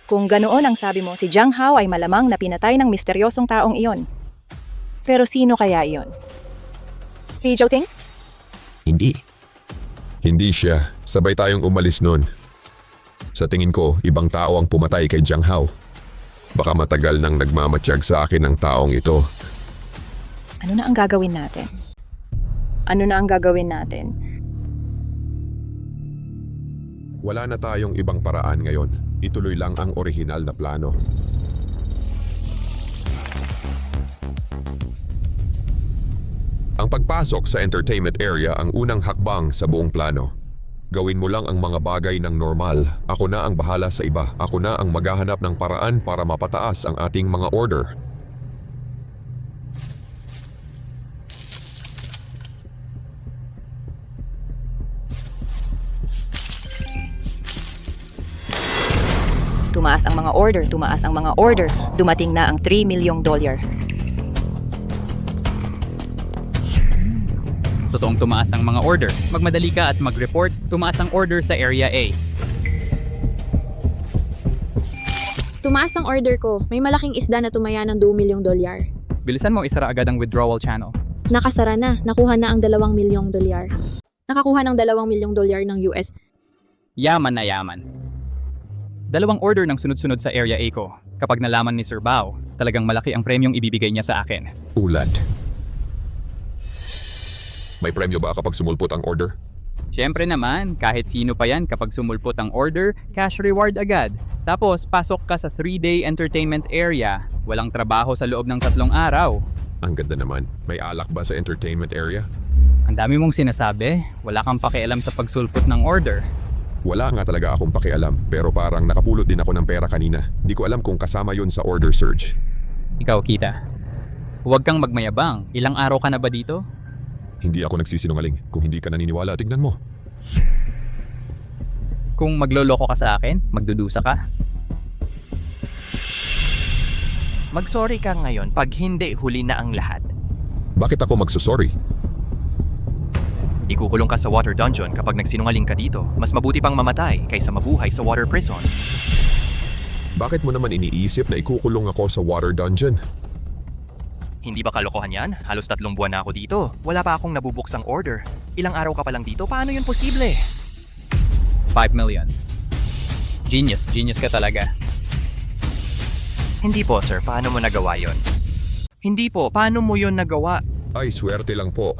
Kung ganoon ang sabi mo, si Jiang Hao ay malamang na pinatay ng misteryosong taong iyon. Pero sino kaya iyon? Si Zhou Ting? Hindi. Hindi siya. Sabay tayong umalis nun. Sa tingin ko, ibang tao ang pumatay kay Jiang Hao. Baka matagal nang nagmamatsyag sa akin ng taong ito. Ano na ang gagawin natin? Ano na ang gagawin natin? Wala na tayong ibang paraan ngayon. Ituloy lang ang orihinal na plano. Ang pagpasok sa entertainment area ang unang hakbang sa buong plano. Gawin mo lang ang mga bagay ng normal. Ako na ang bahala sa iba. Ako na ang maghahanap ng paraan para mapataas ang ating mga order. Tumaas ang mga order, tumaas ang mga order. Dumating na ang $3 milyong. Totoong tumaas ang mga order. Magmadali ka at mag-report, tumaas ang order sa Area A. Tumaas ang order ko. May malaking isda na tumaya ng $2 milyong. Bilisan mo isara agad ang withdrawal channel. Nakasara na. Nakuha na ang $2 milyong. Nakakuha ng $2 milyong ng US. Yaman na yaman. 2 order ng sunod-sunod sa Area A ko. Kapag nalaman ni Sir Bao, talagang malaki ang premyong ibibigay niya sa akin. Ulad. May premyo ba kapag sumulpot ang order? Siyempre naman, kahit sino pa yan kapag sumulpot ang order, cash reward agad. Tapos, pasok ka sa 3-day entertainment area. Walang trabaho sa loob ng 3 araw. Ang ganda naman. May alak ba sa entertainment area? Ang dami mong sinasabi, wala kang pakialam sa pagsulpot ng order. Wala nga talaga akong pakialam, pero parang nakapulot din ako ng pera kanina. Di ko alam kung kasama yun sa order surge. Ikaw, Kita. Huwag kang magmayabang. Ilang araw ka na ba dito? Hindi ako nagsisinungaling. Kung hindi ka naniniwala, tignan mo. Kung magloloko ka sa akin, magdudusa ka. Mag-sorry ka ngayon pag hindi huli na ang lahat. Bakit ako magsusorry? Ikukulong ka sa water dungeon kapag nagsinungaling ka dito. Mas mabuti pang mamatay kaysa mabuhay sa water prison. Bakit mo naman iniisip na ikukulong ako sa water dungeon? Hindi ba kalokohan yan? Halos 3 buwan na ako dito. Wala pa akong nabubuksang order. Ilang araw ka pa lang dito? Paano yun posible? 5 million. Genius ka talaga. Hindi po, sir. Paano mo nagawa yon? Hindi po. Paano mo yon nagawa? Ay, swerte lang po.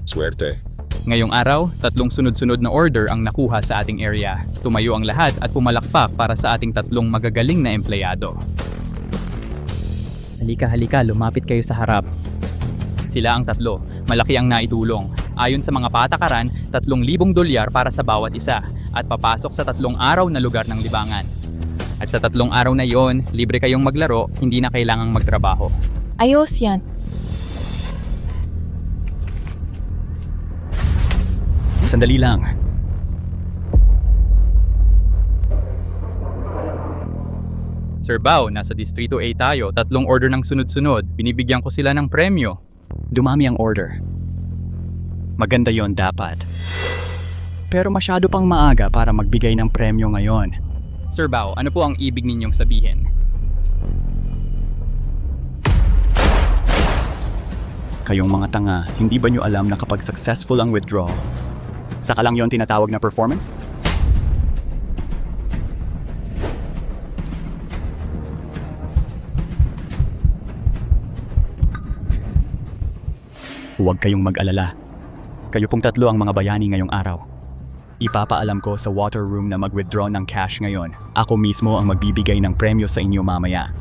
Swerte. Ngayong araw, 3 sunod-sunod na order ang nakuha sa ating area. Tumayo ang lahat at pumalakpak para sa ating 3 magagaling na empleyado. Halika, lumapit kayo sa harap. Sila ang 3. Malaki ang naitulong. Ayon sa mga patakaran, $3,000 para sa bawat isa at papasok sa 3 araw na lugar ng libangan. At sa 3 araw na yon, libre kayong maglaro, hindi na kailangang magtrabaho. Ayos yan. Sandali lang. Sir Bao, nasa Distrito A tayo, 3 order ng sunod-sunod, binibigyan ko sila ng premyo. Dumami ang order. Maganda yon dapat. Pero masyado pang maaga para magbigay ng premyo ngayon. Sir Bao, ano po ang ibig ninyong sabihin? Kayong mga tanga, hindi ba nyo alam na kapag successful ang withdrawal, saka lang yon tinatawag na performance? Huwag kayong mag-alala. Kayo pong 3 ang mga bayani ngayong araw. Ipapaalam ko sa water room na mag-withdraw ng cash ngayon. Ako mismo ang magbibigay ng premyo sa inyo mamaya.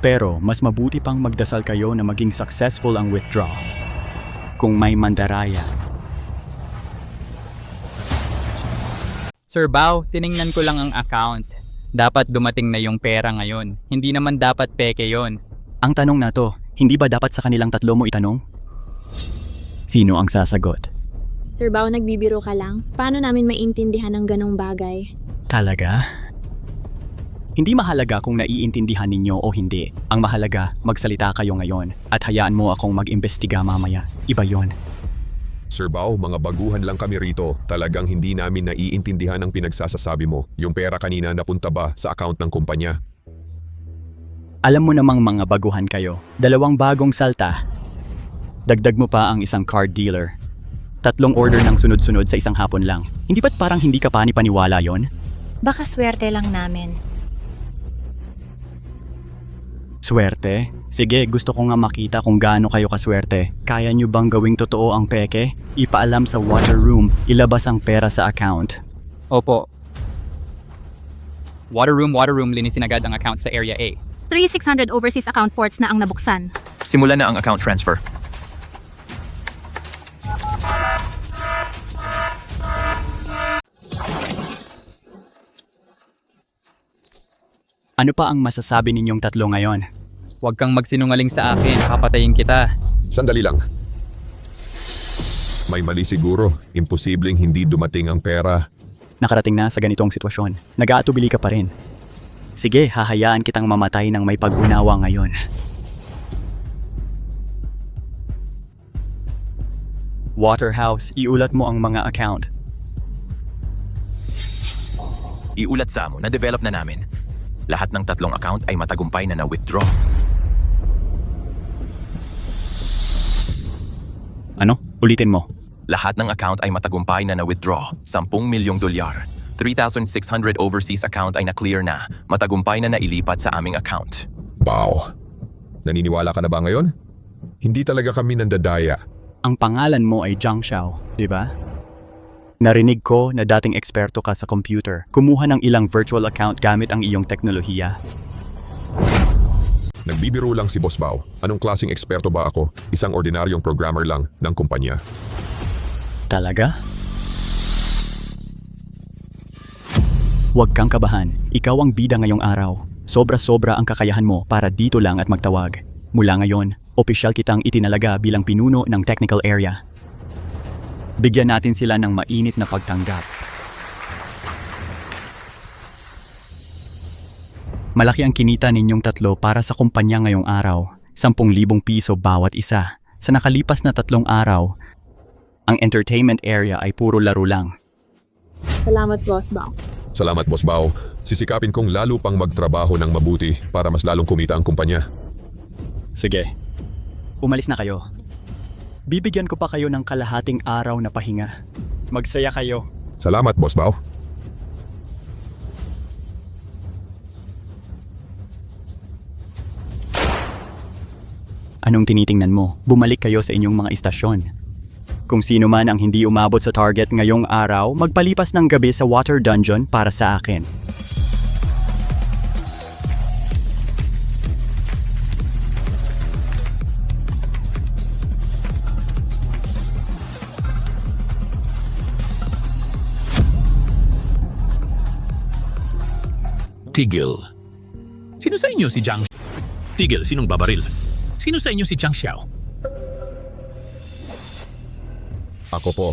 Pero mas mabuti pang magdasal kayo na maging successful ang withdraw. Kung may mandaraya. Sir Bao, tiningnan ko lang ang account. Dapat dumating na yung pera ngayon. Hindi naman dapat peke yon. Ang tanong na to, hindi ba dapat sa kanilang 3 mo itanong? Sino ang sasagot? Sir Bao, nagbibiro ka lang? Paano namin maintindihan ang ganong bagay? Talaga? Hindi mahalaga kung naiintindihan ninyo o hindi. Ang mahalaga, magsalita kayo ngayon at hayaan mo akong mag-imbestiga mamaya. Iba yon. Sir Bao, mga baguhan lang kami rito. Talagang hindi namin naiintindihan ang pinagsasasabi mo. Yung pera kanina napunta ba sa account ng kumpanya? Alam mo namang mga baguhan kayo. 2 bagong salta. Dagdag mo pa ang isang card dealer. 3 order ng sunod-sunod sa isang hapon lang. Hindi ba't parang hindi ka pani-paniwala yon? Baka swerte lang namin. Swerte? Sige, gusto ko nga makita kung gaano kayo kaswerte. Kaya nyo bang gawing totoo ang peke? Ipaalam sa water room, ilabas ang pera sa account. Opo. Water room, linisin agad ang account sa Area A. 3,600 overseas account ports na ang nabuksan. Simulan na ang account transfer. Ano pa ang masasabi ninyong 3 ngayon? Huwag kang magsinungaling sa akin, papatayin kita. Sandali lang. May mali siguro. Imposibleng hindi dumating ang pera. Nakarating na sa ganitong sitwasyon. Nag-aatubili ka pa rin. Sige, hahayaan kitang mamatay ng may pag-unawa ngayon. Waterhouse, iulat mo ang mga account. Iulat sa mo, na-develop na namin. Lahat ng 3 account ay matagumpay na na-withdraw. Ano? Ulitin mo. Lahat ng account ay matagumpay na na-withdraw. $10 milyong. 3,600 overseas account ay na-clear na. Matagumpay na nailipat sa aming account. Wow! Naniniwala ka na ba ngayon? Hindi talaga kami nandadaya. Ang pangalan mo ay Zhang Xiao, di ba? Narinig ko na dating eksperto ka sa computer. Kumuha ng ilang virtual account gamit ang iyong teknolohiya. Nagbibiro lang si Boss Bao. Anong klaseng eksperto ba ako? Isang ordinaryong programmer lang ng kumpanya. Talaga? Huwag kang kabahan. Ikaw ang bida ngayong araw. Sobra-sobra ang kakayahan mo para dito lang at magtawag. Mula ngayon, opisyal kitang itinalaga bilang pinuno ng technical area. Bigyan natin sila ng mainit na pagtanggap. Malaki ang kinita ninyong 3 para sa kumpanya ngayong araw. 10,000 piso bawat isa. Sa nakalipas na 3 araw, ang entertainment area ay puro laro lang. Salamat, Boss Bao. Salamat, Boss Bao. Sisikapin kong lalo pang magtrabaho ng mabuti para mas lalong kumita ang kumpanya. Sige, Umalis na kayo. Bibigyan ko pa kayo ng kalahating araw na pahinga. Magsaya kayo. Salamat, Boss Bao. Anong tinitingnan mo? Bumalik kayo sa inyong mga istasyon. Kung sino man ang hindi umabot sa target ngayong araw, magpalipas ng gabi sa water dungeon para sa akin. Tigil. Sino sa inyo si Jiang? Tigil, sinong babaril? Sino sa inyo si Jiang Xiao? Ako po.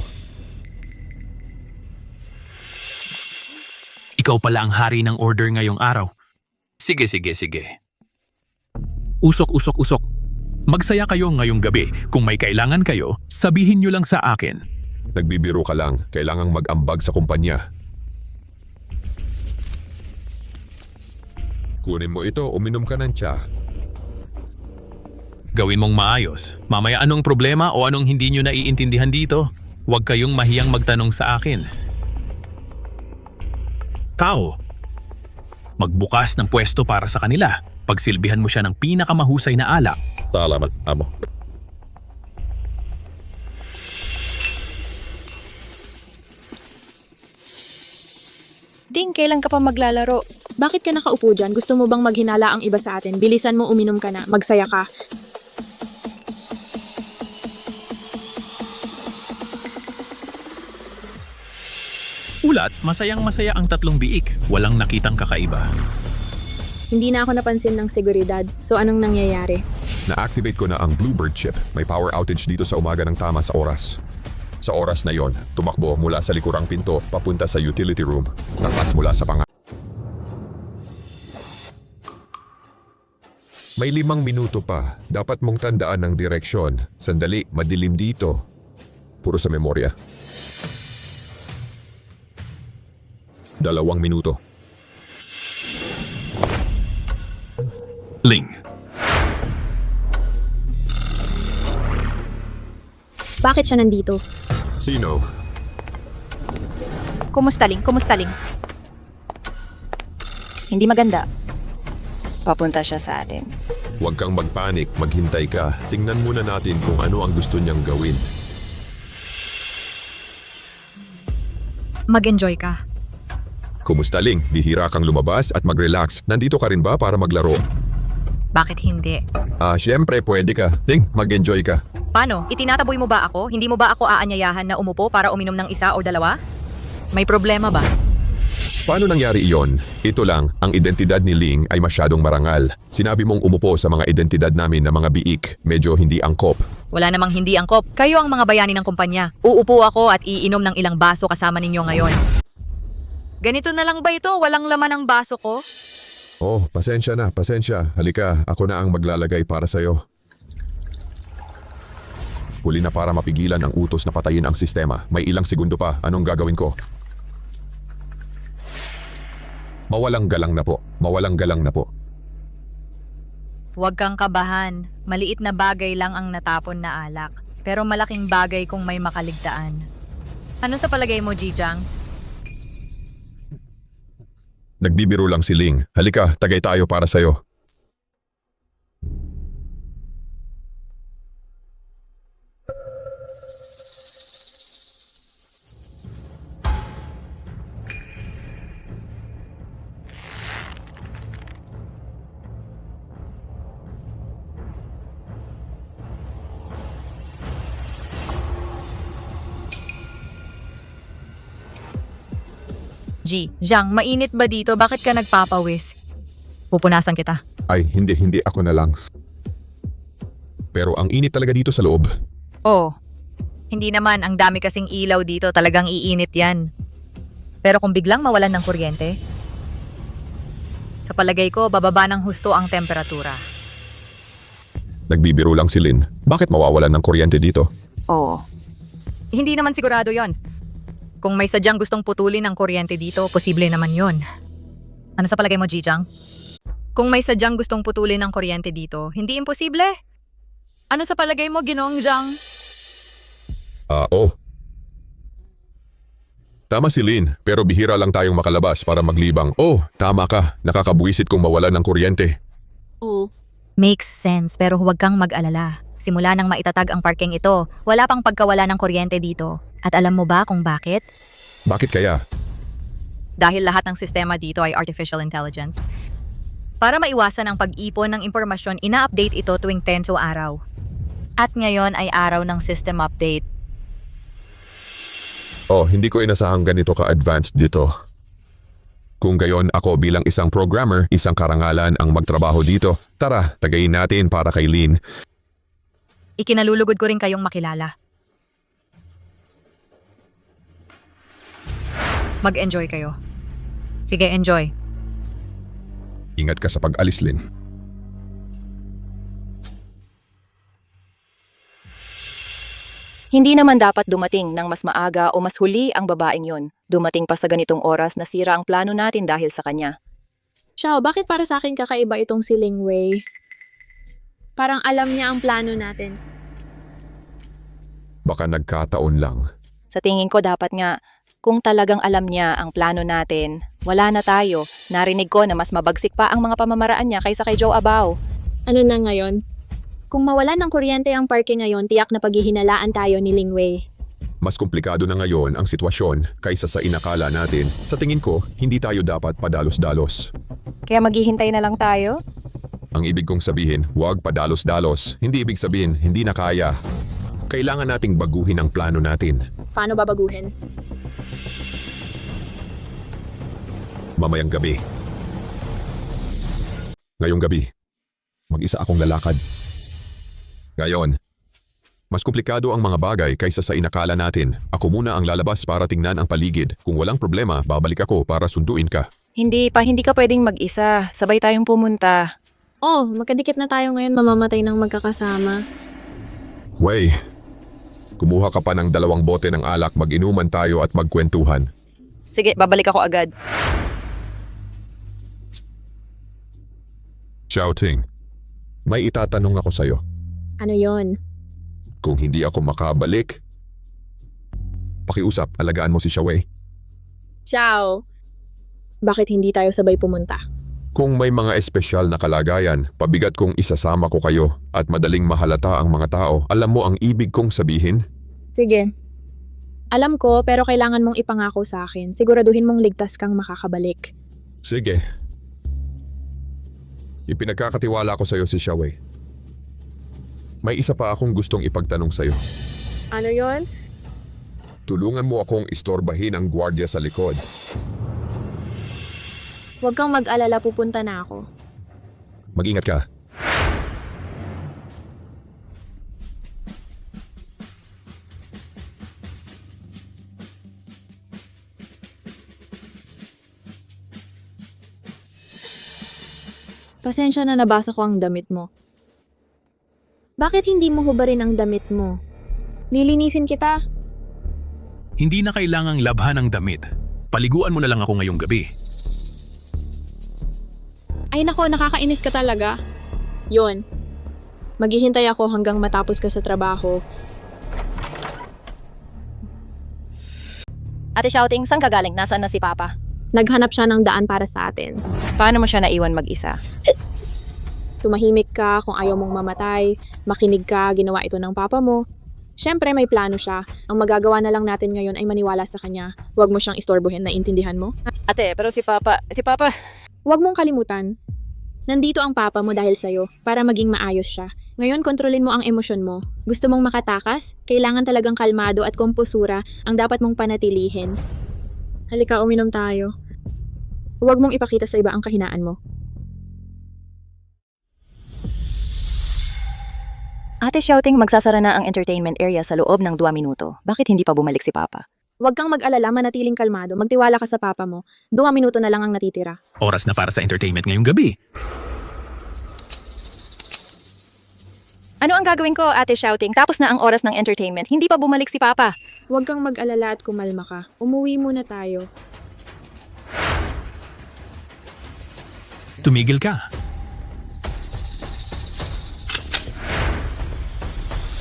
Ikaw pala ang hari ng order ngayong araw. Sige. Usok. Magsaya kayo ngayong gabi. Kung may kailangan kayo, sabihin nyo lang sa akin. Nagbibiro ka lang. Kailangang mag-ambag sa kumpanya. Kunin mo ito, uminom ka ng tsa. Gawin mong maayos. Mamaya anong problema o anong hindi nyo naiintindihan dito, huwag kayong mahiyang magtanong sa akin. Tao, magbukas ng pwesto para sa kanila. Pagsilbihan mo siya ng pinakamahusay na alak. Salamat, amo. Ding, kailan ka pa maglalaro? Bakit ka nakaupo dyan? Gusto mo bang maghinala ang iba sa atin? Bilisan mo, uminom ka na. Magsaya ka. Ulat, masayang-masaya ang tatlong biik. Walang nakitang kakaiba. Hindi na ako napansin ng seguridad. So anong nangyayari? Na-activate ko na ang Bluebird chip. May power outage dito sa umaga ng tama sa oras. Sa oras na yon, tumakbo mula sa likurang pinto papunta sa utility room. Lakas mula sa panga. May 5 minuto pa. Dapat mong tandaan ng direksyon. Sandali, madilim dito. Puro sa memorya. 2 minuto. Ling. Bakit siya nandito? Sino? Kumusta, Ling? Hindi maganda. Papunta siya sa atin. Huwag kang magpanik, maghintay ka. Tingnan muna natin kung ano ang gusto niyang gawin. Mag-enjoy ka. Kumusta, Ling? Bihira kang lumabas at mag-relax. Nandito ka rin ba para maglaro? Bakit hindi? Siyempre, pwede ka. Ling, mag-enjoy ka. Paano? Itinataboy mo ba ako? Hindi mo ba ako aanyayahan na umupo para uminom ng 1 o 2? May problema ba? Paano nangyari iyon? Ito lang, ang identidad ni Ling ay masyadong marangal. Sinabi mong umupo sa mga identidad namin na mga biik. Medyo hindi angkop. Wala namang hindi angkop. Kayo ang mga bayani ng kumpanya. Uupo ako at iinom ng ilang baso kasama ninyo ngayon. Ganito na lang ba ito? Walang laman ang baso ko? Oh, pasensya na, pasensya. Halika, ako na ang maglalagay para sa'yo. Huli na para mapigilan ang utos na patayin ang sistema. May ilang segundo pa. Anong gagawin ko? Mawalang galang na po. Huwag kang kabahan. Maliit na bagay lang ang natapon na alak. Pero malaking bagay kung may makaligtaan. Ano sa palagay mo, Jijang? Nagbibiro lang si Ling. Halika, tagay tayo para sa'yo. Jiang, mainit ba dito? Bakit ka nagpapawis? Pupunasan kita. Ay, hindi ako na lang. Pero ang init talaga dito sa loob. Oh, hindi naman. Ang dami kasing ilaw dito. Talagang iinit yan. Pero kung biglang mawalan ng kuryente, sa palagay ko, bababa ng husto ang temperatura. Nagbibiro lang si Lin. Bakit mawawalan ng kuryente dito? Oo. Hindi naman sigurado yon. Kung may sadyang gustong putulin ang kuryente dito, posible naman yon. Ano sa palagay mo, Jijang? Kung may sadyang gustong putulin ang kuryente dito, hindi imposible. Ano sa palagay mo, Ginoong Jiang? Oh. Tama si Lin, pero bihira lang tayong makalabas para maglibang. Oh, tama ka. Nakakabuisit kung mawalan ng kuryente. Oo. Makes sense, pero huwag kang mag-alala. Simula nang maitatag ang parking ito, wala pang pagkawala ng kuryente dito. At alam mo ba kung bakit? Bakit kaya? Dahil lahat ng sistema dito ay artificial intelligence. Para maiwasan ang pag-ipon ng impormasyon, ina-update ito tuwing 10 araw. At ngayon ay araw ng system update. Oh, hindi ko inasahang ganito ka-advanced dito. Kung gayon ako bilang isang programmer, isang karangalan ang magtrabaho dito. Tara, tagayin natin para kay Lin. Ikinalulugod ko rin kayong makilala. Mag-enjoy kayo. Sige, enjoy. Ingat ka sa pag-alis, Lin. Hindi naman dapat dumating ng mas maaga o mas huli ang babaeng yon. Dumating pa sa ganitong oras na sira ang plano natin dahil sa kanya. Xiao, bakit para sa akin kakaiba itong si Ling Wei? Parang alam niya ang plano natin. Baka nagkataon lang. Sa tingin ko dapat nga, kung talagang alam niya ang plano natin, wala na tayo. Narinig ko na mas mabagsik pa ang mga pamamaraan niya kaysa kay Joe Abao. Ano na ngayon? Kung mawalan ng kuryente ang parking ngayon, tiyak na paghihinalaan tayo ni Ling Wei. Mas komplikado na ngayon ang sitwasyon kaysa sa inakala natin. Sa tingin ko, hindi tayo dapat padalos-dalos. Kaya maghihintay na lang tayo? Ang ibig kong sabihin, huwag padalos-dalos. Hindi ibig sabihin, hindi na kaya. Kailangan nating baguhin ang plano natin. Paano babaguhin? Mamayang gabi. Ngayong gabi, mag-isa akong lalakad. Ngayon, mas komplikado ang mga bagay kaysa sa inakala natin. Ako muna ang lalabas para tingnan ang paligid. Kung walang problema, babalik ako para sunduin ka. Hindi ka pwedeng mag-isa. Sabay tayong pumunta. Oh, magkadikit na tayo ngayon, mamamatay ng magkakasama. Wey, kumuha ka pa ng 2 bote ng alak, mag-inuman tayo at magkwentuhan. Sige, babalik ako agad. Xiaoting, may itatanong ako sa'yo. Ano yon? Kung hindi ako makabalik, pakiusap, alagaan mo si Xiaowei. Xiao, bakit hindi tayo sabay pumunta? Kung may mga espesyal na kalagayan, pabigat kong isasama ko kayo at madaling mahalata ang mga tao. Alam mo ang ibig kong sabihin? Sige. Alam ko, pero kailangan mong ipangako sa akin. Siguraduhin mong ligtas kang makakabalik. Sige. Ipinagkakatiwala ko sa'yo si Xiaowei. May isa pa akong gustong ipagtanong sa'yo. Ano yon? Tulungan mo akong istorbahin ang gwardiya sa likod. Huwag kang mag-alala, pupunta na ako. Mag-ingat ka. Pasensya na nabasa ko ang damit mo. Bakit hindi mo hubarin ang damit mo? Lilinisin kita. Hindi na kailangang labhan ng damit. Paliguan mo na lang ako ngayong gabi. Ay nako, nakakainis ka talaga. Yon. Maghihintay ako hanggang matapos ka sa trabaho. Ate Xiaoting, saan ka galing? Nasaan na si Papa? Naghanap siya ng daan para sa atin. Paano mo siya naiwan mag-isa? Tumahimik ka kung ayaw mong mamatay, makinig ka, ginawa ito ng papa mo. Siyempre may plano siya. Ang magagawa na lang natin ngayon ay maniwala sa kanya. Huwag mo siyang istorbohin, naintindihan mo? Ate, pero si Papa... Huwag mong kalimutan. Nandito ang papa mo dahil sa'yo, para maging maayos siya. Ngayon, kontrolin mo ang emosyon mo. Gusto mong makatakas? Kailangan talagang kalmado at komposura ang dapat mong panatilihin. Halika, uminom tayo. Huwag mong ipakita sa iba ang kahinaan mo. Ate Xiaoting, magsasara na ang entertainment area sa loob ng 2 minuto. Bakit hindi pa bumalik si Papa? Huwag kang mag-alala, manatiling kalmado. Magtiwala ka sa papa mo. 2 minuto na lang ang natitira. Oras na para sa entertainment ngayong gabi. Ano ang gagawin ko, Ate Xiaoting? Tapos na ang oras ng entertainment. Hindi pa bumalik si Papa. Huwag kang mag-alala at kumalma ka. Umuwi muna tayo. Tumigil ka.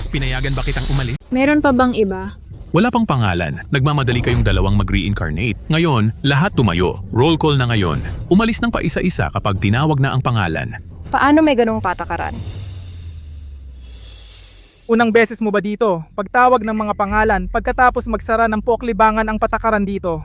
Pinayagan ba kitang umalis? Meron pa bang iba? Wala pang pangalan. Nagmamadali kayong dalawang mag-reincarnate. Ngayon, lahat tumayo. Roll call na ngayon. Umalis ng paisa-isa kapag tinawag na ang pangalan. Paano may ganong patakaran? Unang beses mo ba dito? Pagtawag ng mga pangalan, pagkatapos magsara ng poklibangan ang patakaran dito.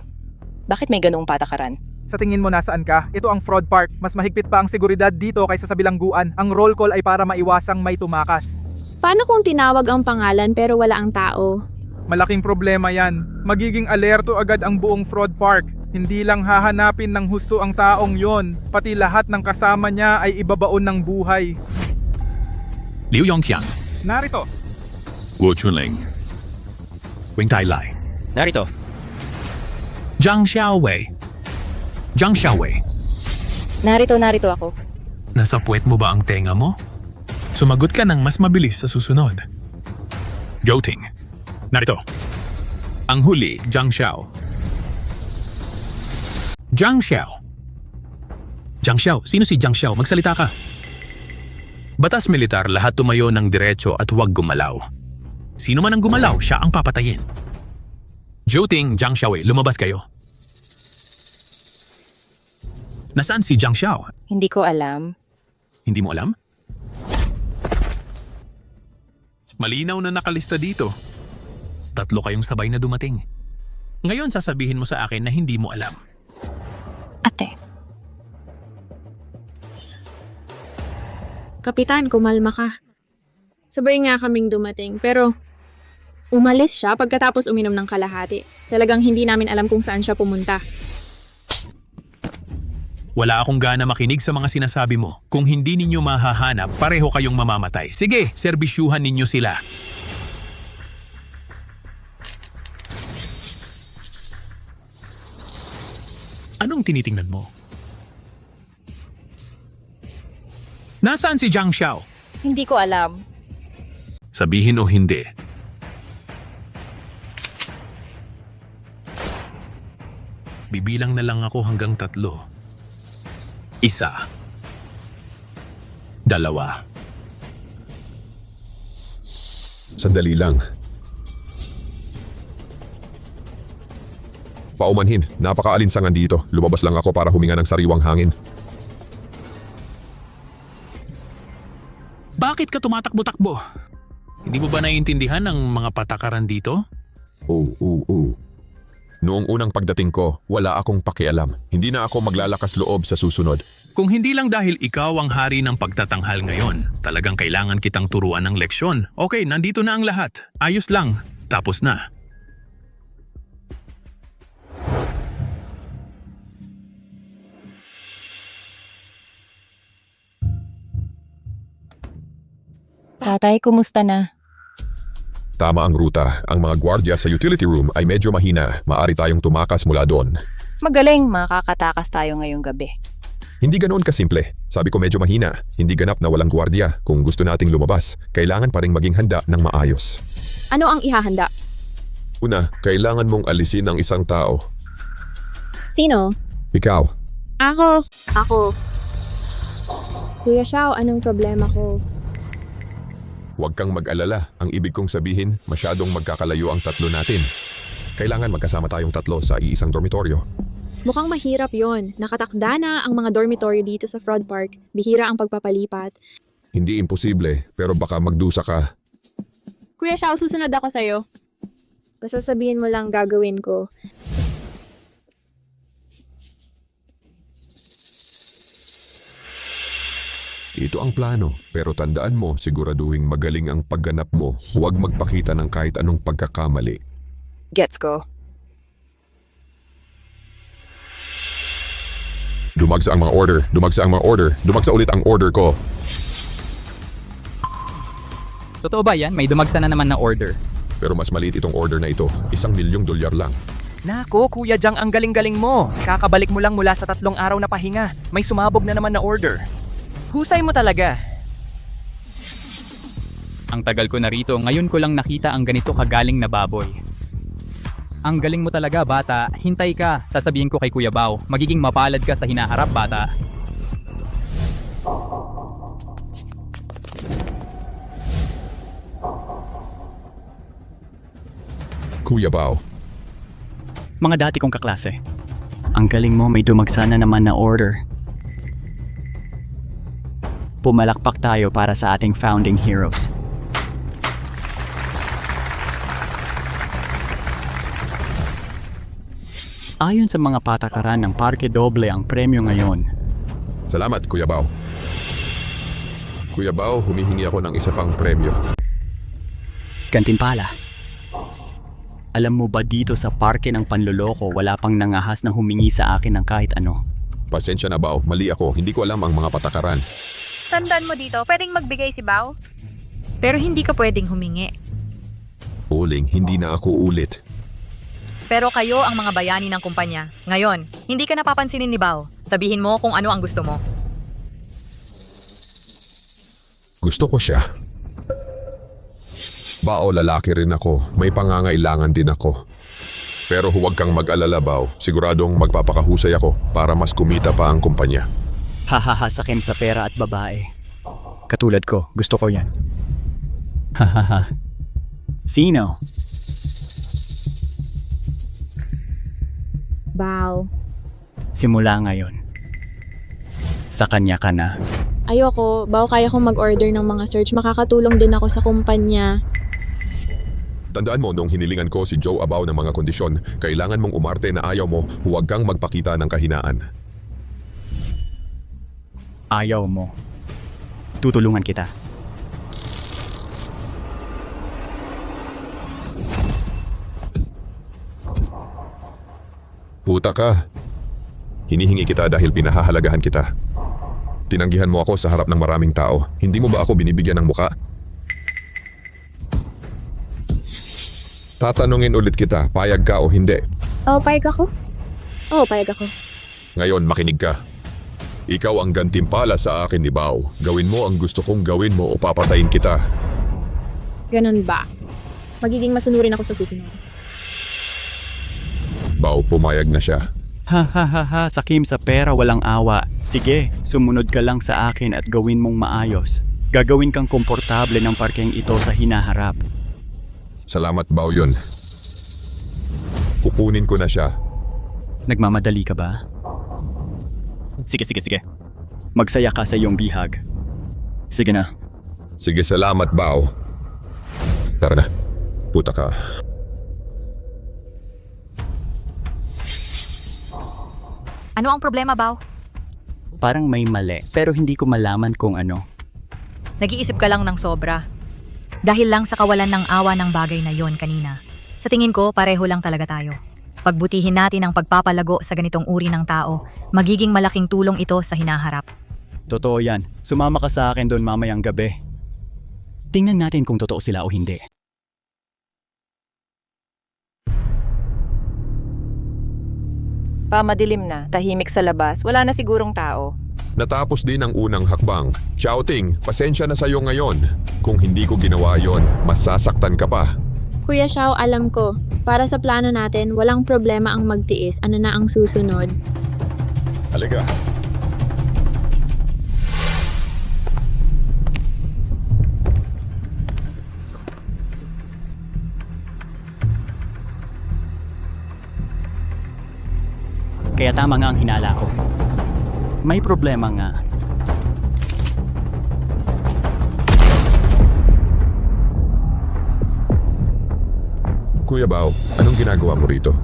Bakit may ganoong patakaran? Sa tingin mo nasaan ka? Ito ang fraud park. Mas mahigpit pa ang seguridad dito kaysa sa bilangguan. Ang roll call ay para maiwasang may tumakas. Paano kung tinawag ang pangalan pero wala ang tao? Malaking problema yan. Magiging alerto agad ang buong fraud park. Hindi lang hahanapin ng husto ang taong yon, pati lahat ng kasama niya ay ibabaon ng buhay. Liu Yongqiang, Narito. Wu Chunling, Wing Tai Lai, Narito. Zhang Xiaowei. Zhang Xiaowei, Narito ako. nasa puwet mo ba ang tenga mo? Sumagot ka ng mas mabilis sa susunod. Zhou Ting, narito. Ang huli, Zhang Xiao. Zhang Xiao. Zhang Xiao, sino si Zhang Xiao? Magsalita ka. Batas militar, lahat tumayo ng diretso at huwag gumalaw. Sino man ang gumalaw, siya ang papatayin. Zhou Ting, Zhang Xiao, lumabas kayo. Nasaan si Zhang Xiao? Hindi ko alam. Hindi mo alam? Malinaw na nakalista dito. 3 kayong sabay na dumating. Ngayon sasabihin mo sa akin na hindi mo alam. Ate. Kapitan, kumalma ka. Sabay nga kaming dumating, pero umalis siya pagkatapos uminom ng kalahati. Talagang hindi namin alam kung saan siya pumunta. Wala akong gana makinig sa mga sinasabi mo. Kung hindi ninyo mahahanap, pareho kayong mamamatay. Sige, serbisyuhan ninyo sila. Anong tinitingnan mo? Nasaan si Zhang Xiao? Hindi ko alam. Sabihin o hindi. Bibilang na lang ako hanggang 3. 1, 2. Sandali lang. Paumanhin, napakaalinsangan dito. Lumabas lang ako para huminga ng sariwang hangin. Bakit ka tumatakbo-takbo? Hindi mo ba naiintindihan ang mga patakaran dito? Oo. Noong unang pagdating ko, wala akong pakialam. Hindi na ako maglalakas loob sa susunod. Kung hindi lang dahil ikaw ang hari ng pagtatanghal ngayon, talagang kailangan kitang turuan ng leksyon. Okay, nandito na ang lahat. Ayos lang. Tapos na. Tatay, kumusta na? Tama ang ruta. Ang mga gwardya sa utility room ay medyo mahina. Maari tayong tumakas mula doon. Magaling, makakatakas tayo ngayong gabi. Hindi ganoon kasimple. Sabi ko medyo mahina. Hindi ganap na walang gwardya. Kung gusto nating lumabas, kailangan pa rin maging handa ng maayos. Ano ang ihahanda? Una, kailangan mong alisin ang isang tao. Sino? Ikaw. Ako. Kuya Xiao, anong problema ko? Huwag kang mag-alala. Ang ibig kong sabihin, masyadong magkakalayo ang 3 natin. Kailangan magkasama tayong 3 sa iisang dormitoryo. Mukhang mahirap yon. Nakatakda na ang mga dormitory dito sa Fraud Park. Bihira ang pagpapalipat. Hindi imposible, pero baka magdusa ka. Kuya Xiao, susunod ako sa'yo. Basta sabihin mo lang gagawin ko. Ito ang plano, pero tandaan mo, siguraduhin magaling ang pagganap mo. Huwag magpakita ng kahit anong pagkakamali. Gets ko. Dumagsa ang mga order, dumagsa ulit ang order ko. Totoo ba yan? May dumagsa na naman na order. Pero mas maliit itong order na ito, $1,000,000 lang. Nako, Kuya Jang, ang galing-galing mo. Kakabalik mo lang mula sa 3 araw na pahinga. May sumabog na naman na order. Husay mo talaga. Ang tagal ko na rito, ngayon ko lang nakita ang ganito kagaling na baboy. Ang galing mo talaga, bata. Hintay ka. Sasabihin ko kay Kuya Bao, magiging mapalad ka sa hinaharap, bata. Kuya Bao, Mga dati kong kaklase. Ang galing mo, may dumagsa na naman na order. Pumalakpak tayo para sa ating founding heroes. Ayon sa mga patakaran ng Parque Doble ang premyo ngayon. salamat Kuya Bao. Kuya Bao, humihingi ako ng isa pang premyo. Gantimpala. Alam mo ba dito sa parke ng panloloko wala pang nangahas na humingi sa akin ng kahit ano? Pasensya na Bao, mali ako. Hindi ko alam ang mga patakaran. Tandaan mo dito, pwedeng magbigay si Bao. Pero hindi ka pwedeng humingi. Uling, hindi na ako ulit. Pero kayo ang mga bayani ng kumpanya. Ngayon, hindi ka napapansinin ni Bao. Sabihin mo kung ano ang gusto mo. Gusto ko siya. Bao, lalaki rin ako. May pangangailangan din ako. Pero huwag kang mag-alala, Bao. Siguradong magpapakahusay ako para mas kumita pa ang kumpanya. Hahaha, sakim sa pera at babae. Katulad ko, gusto ko yan. Hahaha. Sino? Bao. Simula ngayon. Sa kanya ka na. Ayoko, Bao, kaya kong mag-order ng mga search. Makakatulong din ako sa kumpanya. Tandaan mo, nung hinilingan ko si Joe Abao ng mga kondisyon, kailangan mong umarte na ayaw mo, huwag kang magpakita ng kahinaan. Ayaw mo. Tutulungan kita. Puta ka. Hinihingi kita dahil pinahahalagahan kita. Tinanggihan mo ako sa harap ng maraming tao. Hindi mo ba ako binibigyan ng muka? Tatanungin ulit kita, payag ka o hindi. Oh, payag ako? Oh, payag ako. Ngayon, makinig ka. Ikaw ang gantimpala sa akin ni Bao. Gawin mo ang gusto kong gawin mo o papatayin kita. Ganun ba? Magiging masunurin ako sa susunod. Bao, pumayag na siya. Ha, sakim sa pera walang awa. Sige, sumunod ka lang sa akin at gawin mong maayos. Gagawin kang komportable ng parkeng ito sa hinaharap. Salamat, Bao yun. Kukunin ko na siya. Nagmamadali ka ba? Sige. Magsaya ka sa iyong bihag. Sige na. Sige, salamat, Bao. Tara na. Puta ka. Ano ang problema, Bao? Parang may mali, pero hindi ko malaman kung ano. Nag-iisip ka lang ng sobra. Dahil lang sa kawalan ng awa ng bagay na yon kanina. Sa tingin ko, pareho lang talaga tayo. Pagbutihin natin ang pagpapalago sa ganitong uri ng tao, magiging malaking tulong ito sa hinaharap. Totoo yan. Sumama ka sa akin doon mamayang gabi. Tingnan natin kung totoo sila o hindi. Madilim na, tahimik sa labas, wala na sigurong tao. Natapos din ang unang hakbang. Shouting, pasensya na sa'yo ngayon. Kung hindi ko ginawa yon, masasaktan ka pa. Kuya Xiao, alam ko. Para sa plano natin, walang problema ang magtiis. Ano na ang susunod? Halika. Kaya tama nga ang hinala ko. May problema nga. Kuya Bao, anong ginagawa mo rito?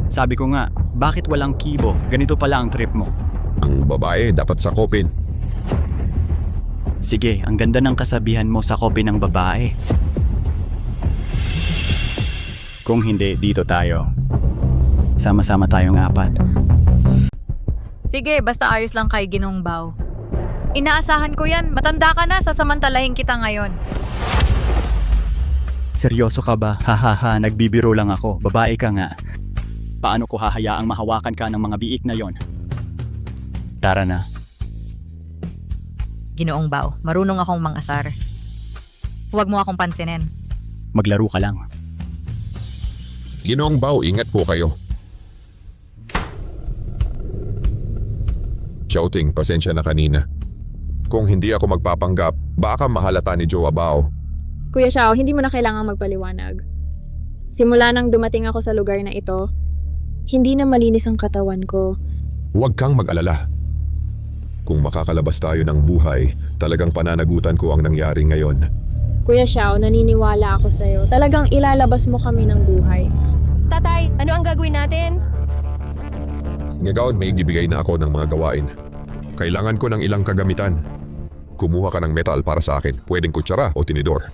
Sabi ko nga, bakit walang kibo? Ganito pala ang trip mo. Ang babae dapat sakopin. Sige, ang ganda ng kasabihan mo sa kopi ng babae. Kung hindi, dito tayo. Sama-sama tayong apat. Sige, basta ayos lang kay Ginong Bao. Inaasahan ko yan. Matanda ka na, sasamantalahin kita ngayon. Seryoso ka ba? Hahaha, nagbibiro lang ako. Babae ka nga. Paano ko hahayaang mahawakan ka ng mga biik na yon? Tara na. Ginoong Bao, marunong akong mangasar. Huwag mo akong pansinin. Maglaro ka lang. Ginoong Bao, ingat po kayo. Shouting, pasensya na kanina. Kung hindi ako magpapanggap, baka mahalata ni Joe Abao. Kuya Xiao, hindi mo na kailangang magpaliwanag. Simula nang dumating ako sa lugar na ito, hindi na malinis ang katawan ko. Huwag kang mag-alala. Kung makakalabas tayo ng buhay, talagang pananagutan ko ang nangyari ngayon. Kuya Xiao, naniniwala ako sa'yo. Talagang ilalabas mo kami ng buhay. Tatay, ano ang gagawin natin? Ngayon may ibigay na ako ng mga gawain. Kailangan ko ng ilang kagamitan. Kumuha ka ng metal para sa akin. Pwedeng kutsara o tinidor.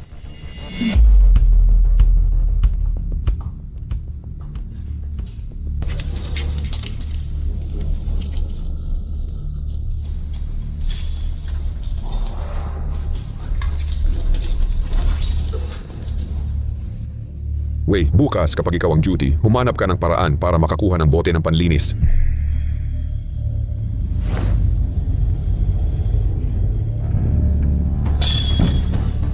Wait, bukas kapag ikaw ang duty, humanap ka ng paraan para makakuha ng bote ng panlinis.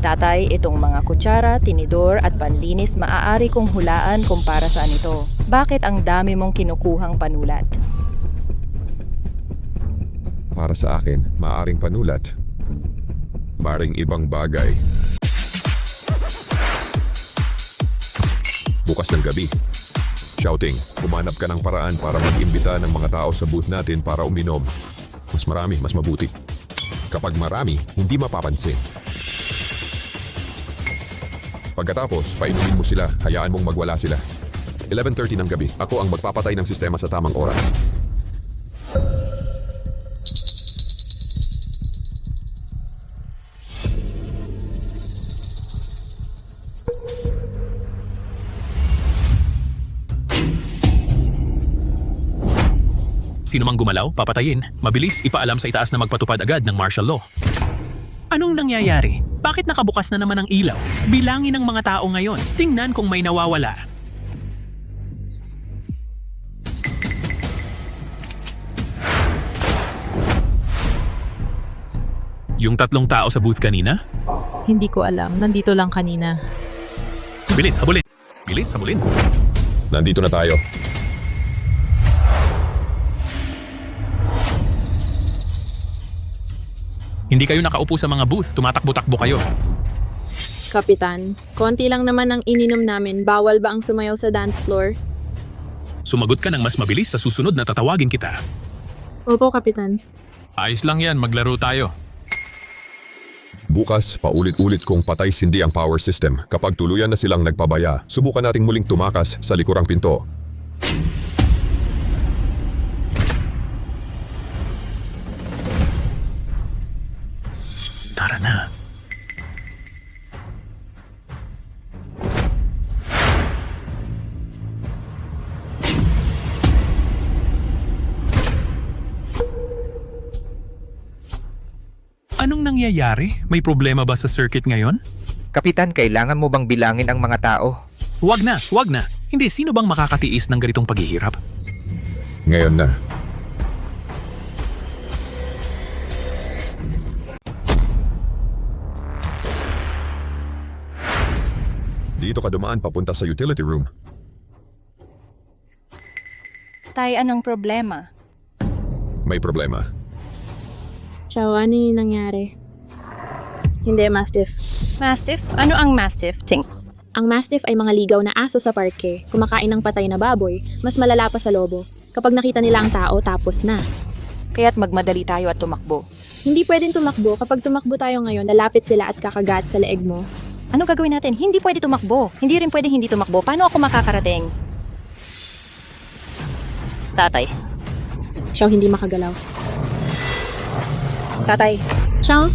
Tatay, itong mga kutsara, tinidor at panlinis maaari kong hulaan kung para saan ito. Bakit ang dami mong kinukuhang panulat? Para sa akin, maaring panulat. Maring ibang bagay. Bukas ng gabi. Shouting, humanap ka ng paraan para mag-imbita ng mga tao sa booth natin para uminom. Mas marami, mas mabuti. Kapag marami, hindi mapapansin. Pagkatapos, painumin mo sila, hayaan mong magwala sila. 11:30 ng gabi, ako ang magpapatay ng sistema sa tamang oras. Sino mang gumalaw, papatayin. Mabilis, ipaalam sa itaas na magpatupad agad ng martial law. Anong nangyayari? Bakit nakabukas na naman ang ilaw? Bilangin ang mga tao ngayon. Tingnan kung may nawawala. Yung 3 tao sa booth kanina? Hindi ko alam. Nandito lang kanina. Bilis, habulin! Bilis, habulin! Nandito na tayo. Hindi kayo nakaupo sa mga booth, tumatakbo-takbo kayo. Kapitan, konti lang naman ang ininom namin. Bawal ba ang sumayaw sa dance floor? Sumagot ka ng mas mabilis sa susunod na tatawagin kita. Opo, Kapitan. Ayos lang yan, maglaro tayo. Bukas, paulit-ulit kong patay sindi ang power system. Kapag tuluyan na silang nagpabaya, subukan nating muling tumakas sa likurang pinto. Tara na. Anong nangyayari? May problema ba sa circuit ngayon? Kapitan, kailangan mo bang bilangin ang mga tao? Huwag na, huwag na. Hindi, sino bang makakatiis ng ganitong paghihirap? Ngayon na. Dito ka dumaan papunta sa utility room. Tay, anong problema? May problema. Xiao, ano yung nangyari? Hindi, Mastiff. Mastiff? Ano ang Mastiff? Ting. Ang Mastiff ay mga ligaw na aso sa parke. Kumakain ng patay na baboy, mas malala pa sa lobo. Kapag nakita nila ang tao, tapos na. Kaya't magmadali tayo at tumakbo. Hindi pwedeng tumakbo. Kapag tumakbo tayo ngayon, lalapit sila at kakagat sa leeg mo. Ano gagawin natin? Hindi pwede tumakbo. Hindi rin pwedeng hindi tumakbo. Paano ako makakarating? Tatay. Xiao, hindi makagalaw. Tatay. Xiao?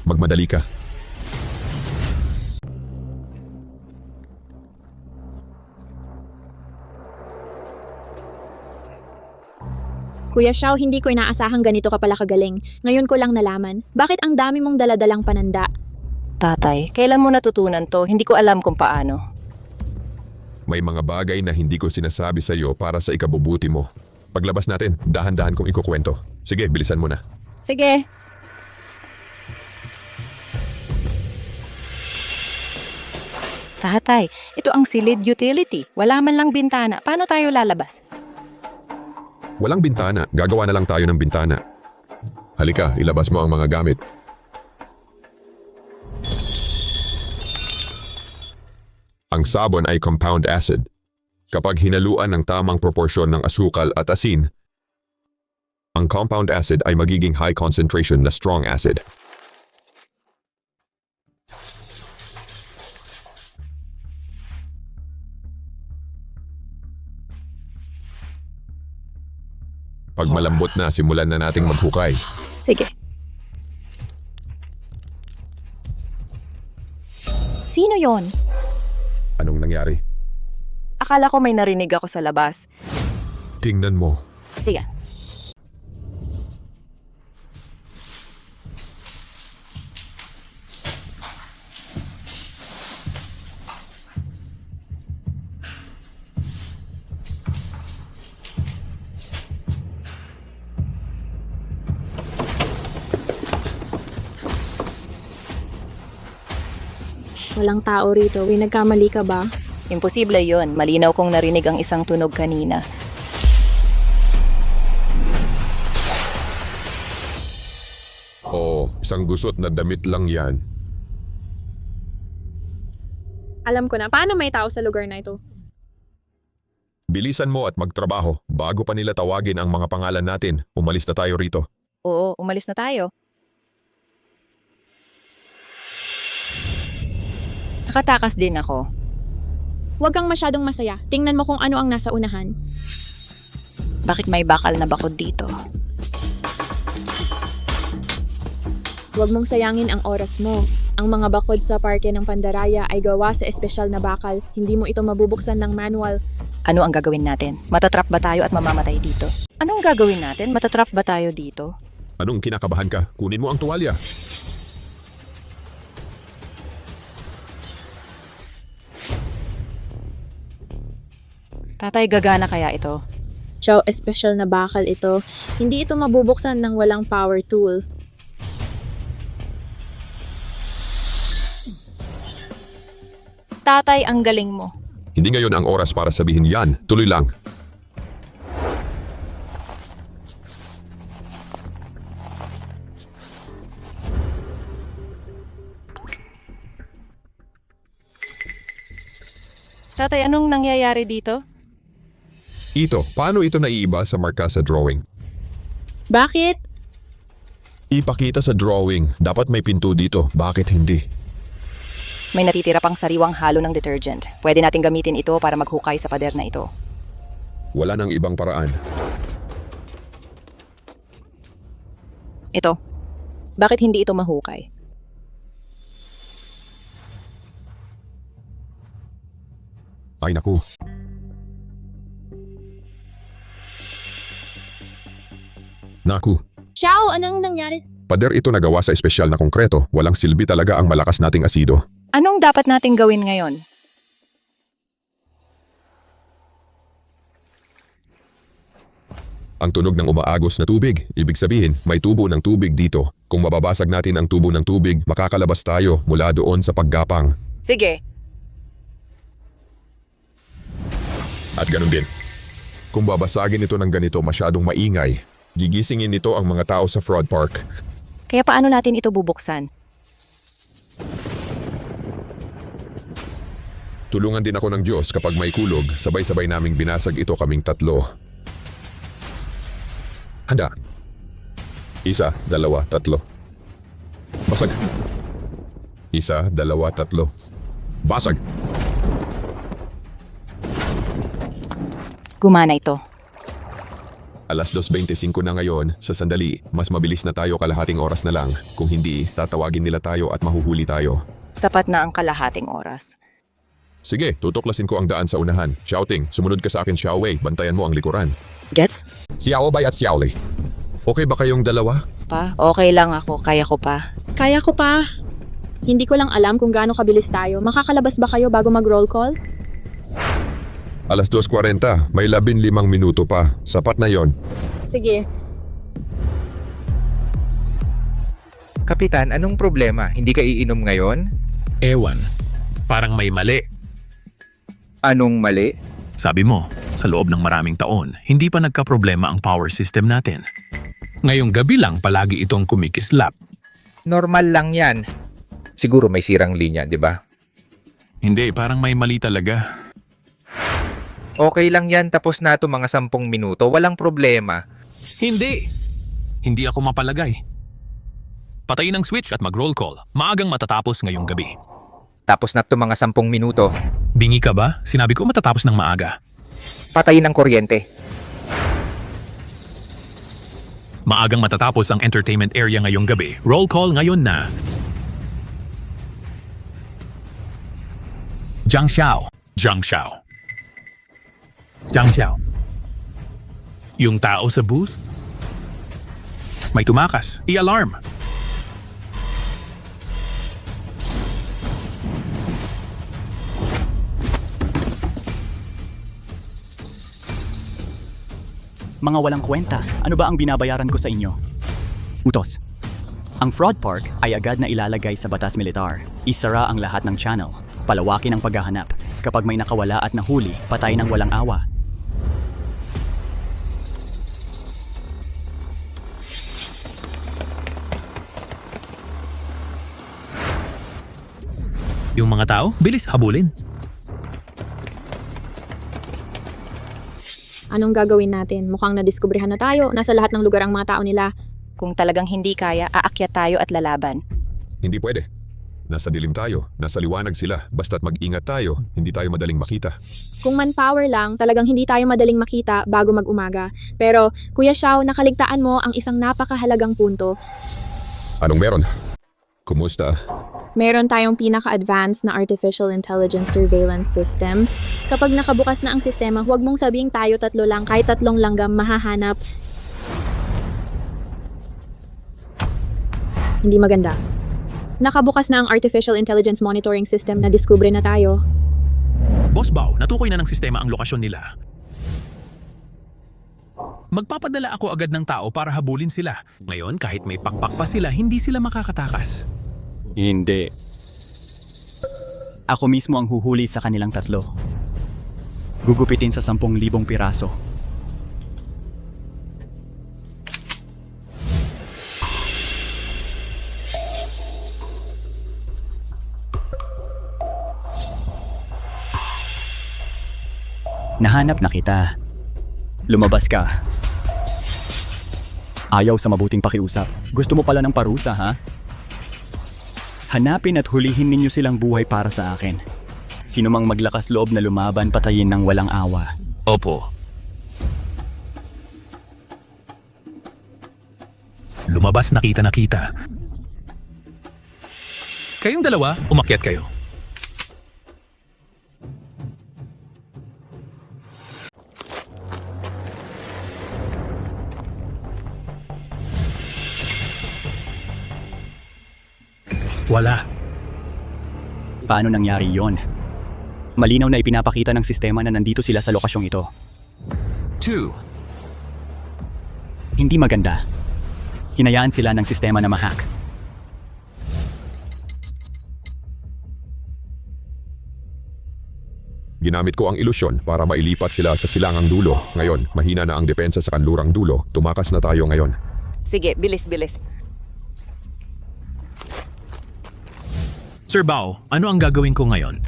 Magmadali ka. Kuya Xiao, hindi ko inaasahang ganito ka pala kagaling. Ngayon ko lang nalaman. Bakit ang dami mong daladalang pananda? Tatay, kailan mo natutunan to? Hindi ko alam kung paano. May mga bagay na hindi ko sinasabi sa iyo para sa ikabubuti mo. Paglabas natin, dahan-dahan kong ikukwento. Sige, bilisan mo na. Sige. Tatay, ito ang silid utility. Wala man lang bintana. Paano tayo lalabas? Walang bintana, gagawa na lang tayo ng bintana. Halika, ilabas mo ang mga gamit. Ang sabon ay compound acid. Kapag hinaluan ng tamang proporsyon ng asukal at asin, ang compound acid ay magiging high concentration na strong acid. Pag malambot na, simulan na nating maghukay. Sige. Sino yon? Anong nangyari? Akala ko may narinig ako sa labas. Tingnan mo. Sige. Walang tao rito. Nagkamali ka ba? Imposible yon. Malinaw kong narinig ang isang tunog kanina. Oo, isang gusot na damit lang yan. Alam ko na. Paano may tao sa lugar na ito? Bilisan mo at magtrabaho. Bago pa nila tawagin ang mga pangalan natin, umalis na tayo rito. Oo, umalis na tayo. Nakatakas din ako. Huwag kang masyadong masaya. Tingnan mo kung ano ang nasa unahan. Bakit may bakal na bakod dito? Huwag mong sayangin ang oras mo. Ang mga bakod sa parke ng Pandaraya ay gawa sa espesyal na bakal. Hindi mo ito mabubuksan ng manual. Ano ang gagawin natin? Matatrap ba tayo at mamamatay dito? Anong gagawin natin? Matatrap ba tayo dito? Anong kinakabahan ka? Kunin mo ang tuwalya. Tatay, gagana kaya ito? Chow, espesyal na bakal ito. Hindi ito mabubuksan ng walang power tool. Tatay, ang galing mo. Hindi ngayon ang oras para sabihin yan. Tuloy lang. Tatay, anong nangyayari dito? Ito, paano ito naiiba sa marka sa drawing? Bakit? Ipakita sa drawing. Dapat may pinto dito. Bakit hindi? May natitira pang sariwang halo ng detergent. Pwede nating gamitin ito para maghukay sa pader na ito. Wala nang ibang paraan. Ito. Bakit hindi ito mahukay? Ay naku. Naku. Chow, anong nangyari? Pader ito nagawa sa espesyal na konkreto. Walang silbi talaga ang malakas nating asido. Anong dapat nating gawin ngayon? Ang tunog ng umaagos na tubig. Ibig sabihin, may tubo ng tubig dito. Kung mababasag natin ang tubo ng tubig, makakalabas tayo mula doon sa paggapang. Sige. At ganun din. Kung babasagin ito ng ganito masyadong maingay, gigisingin nito ang mga tao sa fraud park. Kaya paano natin ito bubuksan? Tulungan din ako ng Diyos kapag may kulog, sabay-sabay naming binasag ito kaming tatlo. Handa. 1, 2, 3. Basag. 1, 2, 3. Basag. Gumana ito. Alas 2:25 na ngayon, sa sandali, mas mabilis na tayo kalahating oras na lang. Kung hindi, tatawagin nila tayo at mahuhuli tayo. Sapat na ang kalahating oras. Sige, tutuklasin ko ang daan sa unahan. Shouting, sumunod ka sa akin, Xiaowei. Bantayan mo ang likuran. Gets? Xiaobei at Xiaoli. Okay ba kayong dalawa? Pa? Okay lang ako. Kaya ko pa. Kaya ko pa. Hindi ko lang alam kung gaano kabilis tayo. Makakalabas ba kayo bago mag-roll call? Alas 2:40, may 15 minuto pa. Sapat na yon. Sige. Kapitan, anong problema? Hindi ka iinom ngayon? Ewan. Parang may mali. Anong mali? Sabi mo, sa loob ng maraming taon, hindi pa nagka-problema ang power system natin. Ngayong gabi lang palagi itong kumikislap. Normal lang yan. Siguro may sirang linya, di ba? Hindi, parang may mali talaga. Okay lang yan, tapos na ito mga 10 minuto. Walang problema. Hindi! Hindi ako mapalagay. Patayin ang switch at mag-roll call. Maagang matatapos ngayong gabi. Tapos na ito mga 10 minuto. Bingi ka ba? Sinabi ko matatapos ng maaga. Patayin ang kuryente. Maagang matatapos ang entertainment area ngayong gabi. Roll call ngayon na. Jiang Xiao. Jiang Xiao. Jiang Xiao. Yung tao sa booth? May tumakas. I-alarm. Mga walang kwenta, ano ba ang binabayaran ko sa inyo? Utos. Ang fraud park ay agad na ilalagay sa batas militar. Isara ang lahat ng channel. Palawakin ang paghahanap. Kapag may nakawala at nahuli, patay ng walang awa. Yung mga tao, bilis habulin. Anong gagawin natin? Mukhang nadiskubrihan na tayo. Nasa lahat ng lugar ang mga tao nila. Kung talagang hindi kaya, aakyat tayo at lalaban. Hindi pwede. Nasa dilim tayo, nasa liwanag sila. Basta't mag-ingat tayo, hindi tayo madaling makita. Kung manpower lang, talagang hindi tayo madaling makita bago mag-umaga. Pero, Kuya Xiao, nakaligtaan mo ang isang napakahalagang punto. Anong meron? Kumusta? Meron tayong pinaka-advanced na artificial intelligence surveillance system. Kapag nakabukas na ang sistema, huwag mong sabing tayo 3 lang, kahit 3 langgam mahahanap. Hindi maganda. Nakabukas na ang artificial intelligence monitoring system na diskubre na tayo. Boss Bao, natukoy na ng sistema ang lokasyon nila. Magpapadala ako agad ng tao para habulin sila. Ngayon, kahit may pakpak pa sila, hindi sila makakatakas. Hindi. Ako mismo ang huhuli sa kanilang 3. Gugupitin sa 10,000 piraso. Nahanap na kita. Lumabas ka. Ayaw sa mabuting pakiusap. Gusto mo pala ng parusa, ha? Hanapin at hulihin ninyo silang buhay para sa akin. Sino mang maglakas loob na lumaban, patayin ng walang awa. Opo. Lumabas na kita. Kayong dalawa, umakyat kayo. Wala. Paano nangyari yon? Malinaw na ipinapakita ng sistema na nandito sila sa lokasyong ito. 2. Hindi maganda. Hinayaan sila ng sistema na ma-hack. Ginamit ko ang ilusyon para mailipat sila sa silangang dulo. Ngayon, mahina na ang depensa sa kanlurang dulo. Tumakas na tayo ngayon. Sige, bilis. Sir Bao, ano ang gagawin ko ngayon?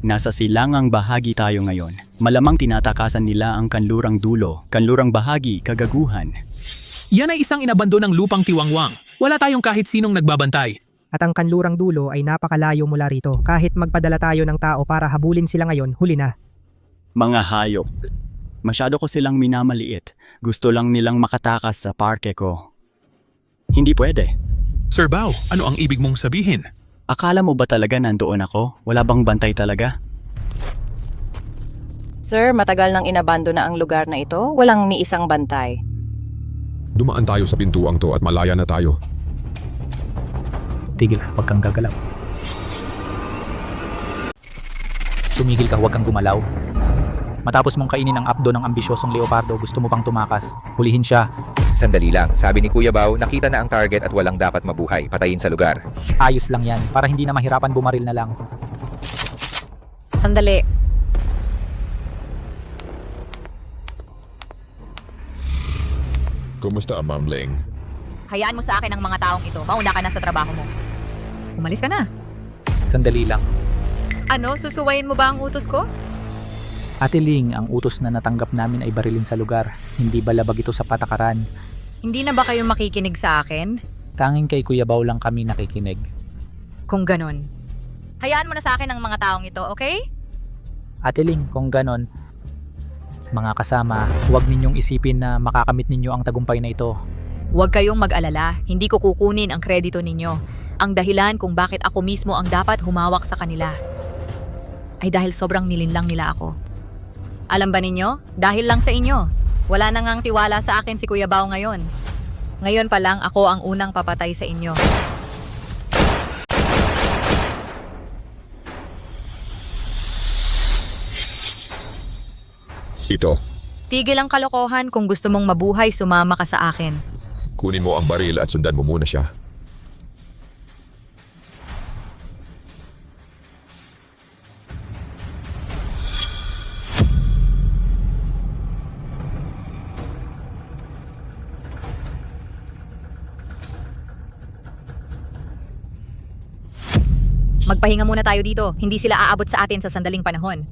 Nasa silangang bahagi tayo ngayon. Malamang tinatakasan nila ang kanlurang dulo, kanlurang bahagi, kagaguhan. Yan ay isang inabando ng lupang tiwangwang. Wala tayong kahit sinong nagbabantay. At ang kanlurang dulo ay napakalayo mula rito. Kahit magpadala tayo ng tao para habulin sila ngayon, huli na. Mga hayop. Masyado ko silang minamaliit. Gusto lang nilang makatakas sa parke ko. Hindi pwede. Sir Bao, ano ang ibig mong sabihin? Akala mo ba talaga nandoon ako? Wala bang bantay talaga? Sir, matagal nang inabando na ang lugar na ito. Walang ni isang bantay. Dumaan tayo sa pintuang to at malaya na tayo. Tigil, huwag kang gagalaw. Tumigil ka, huwag kang gumalaw. Matapos mong kainin ang abdo ng ambisyosong leopardo, gusto mo pang tumakas. Hulihin siya. Sandali lang, sabi ni Kuya Bao, nakita na ang target at walang dapat mabuhay. Patayin sa lugar. Ayos lang yan, para hindi na mahirapan bumaril na lang. Sandali. Kumusta, Ma'am Ling? Hayaan mo sa akin ang mga taong ito. Mauna ka na sa trabaho mo. Umalis ka na. Sandali lang. Ano, susuwayin mo ba ang utos ko? Ate Ling, ang utos na natanggap namin ay barilin sa lugar. Hindi ba labag ito sa patakaran? Hindi na ba kayo makikinig sa akin? Tanging kay Kuya Bao lang kami nakikinig. Kung ganon. Hayaan mo na sa akin ang mga taong ito, okay? Ate Ling, kung ganon, mga kasama, huwag ninyong isipin na makakamit ninyo ang tagumpay na ito. Huwag kayong mag-alala, hindi ko kukunin ang kredito ninyo. Ang dahilan kung bakit ako mismo ang dapat humawak sa kanila ay dahil sobrang nilinlang nila ako. Alam ba ninyo? Dahil lang sa inyo. Wala na ngang tiwala sa akin si Kuya Bao ngayon. Ngayon pa lang ako ang unang papatay sa inyo. Ito, Tigil ang kalokohan, kung gusto mong mabuhay, sumama ka sa akin. kunin mo ang baril at sundan mo muna siya. Magpahinga muna tayo dito. Hindi sila aabot sa atin sa sandaling panahon.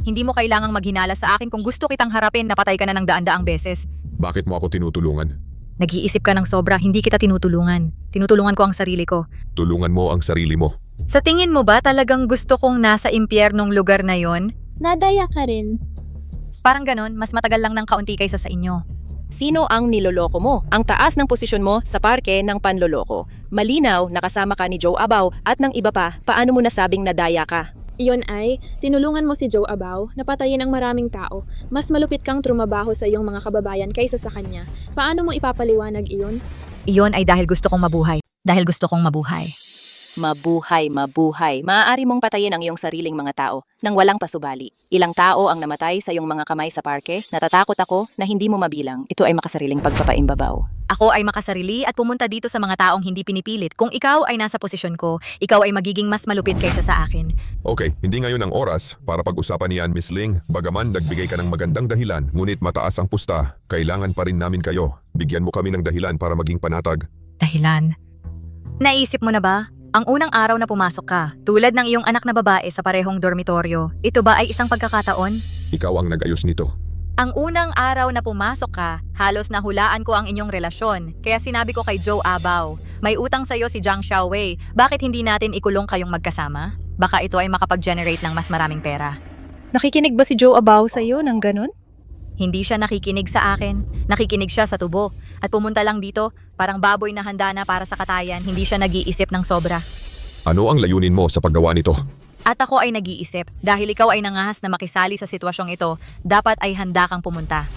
Hindi mo kailangang maghinala sa akin kung gusto kitang harapin, napatay ka na ng daan-daang beses. Bakit mo ako tinutulungan? Nag-iisip ka ng sobra, hindi kita tinutulungan. Tinutulungan ko ang sarili ko. Tulungan mo ang sarili mo. Sa tingin mo ba talagang gusto kong nasa impyernong lugar na yon? Nadaya ka rin. Parang ganon, mas matagal lang ng kaunti kaysa sa inyo. Sino ang niloloko mo? Ang taas ng posisyon mo sa parke ng panloloko. Malinaw, nakasama ka ni Joe Abaw at ng iba pa, paano mo nasabing nadaya ka? Iyon ay, tinulungan mo si Joe Abaw na patayin ang maraming tao. Mas malupit kang trumabaho sa iyong mga kababayan kaysa sa kanya. Paano mo ipapaliwanag iyon? Iyon ay dahil gusto kong mabuhay. Dahil gusto kong mabuhay. Mabuhay, mabuhay. Maaari mong patayin ang iyong sariling mga tao nang walang pasubali. Ilang tao ang namatay sa iyong mga kamay sa parke? Natatakot ako na hindi mo mabilang. Ito ay makasariling pagpapaimbabaw. Ako ay makasarili at pumunta dito sa mga taong hindi pinipilit. Kung ikaw ay nasa posisyon ko, ikaw ay magiging mas malupit kaysa sa akin. Okay, hindi ngayon ang oras para pag-usapan niyan, Miss Ling. Bagaman nagbigay ka ng magandang dahilan, ngunit mataas ang pusta, kailangan pa rin namin kayo. Bigyan mo kami ng dahilan para maging panatag. Dahilan? Naisip mo na ba? Ang unang araw na pumasok ka, tulad ng iyong anak na babae sa parehong dormitoryo, ito ba ay isang pagkakataon? Ikaw ang nag-ayos nito. Ang unang araw na pumasok ka, halos nahulaan ko ang inyong relasyon, kaya sinabi ko kay Joe Abaw, may utang sa'yo si Jiang Xiaowei, bakit hindi natin ikulong kayong magkasama? Baka ito ay makapag-generate ng mas maraming pera. Nakikinig ba si Joe Abaw sa'yo ng ganun? Hindi siya nakikinig sa akin, nakikinig siya sa tubo. At pumunta lang dito, parang baboy na handa na para sa katayan, hindi siya nag-iisip ng sobra. Ano ang layunin mo sa paggawa nito? At ako ay nag-iisip, dahil ikaw ay nangahas na makisali sa sitwasyong ito, dapat ay handa kang pumunta.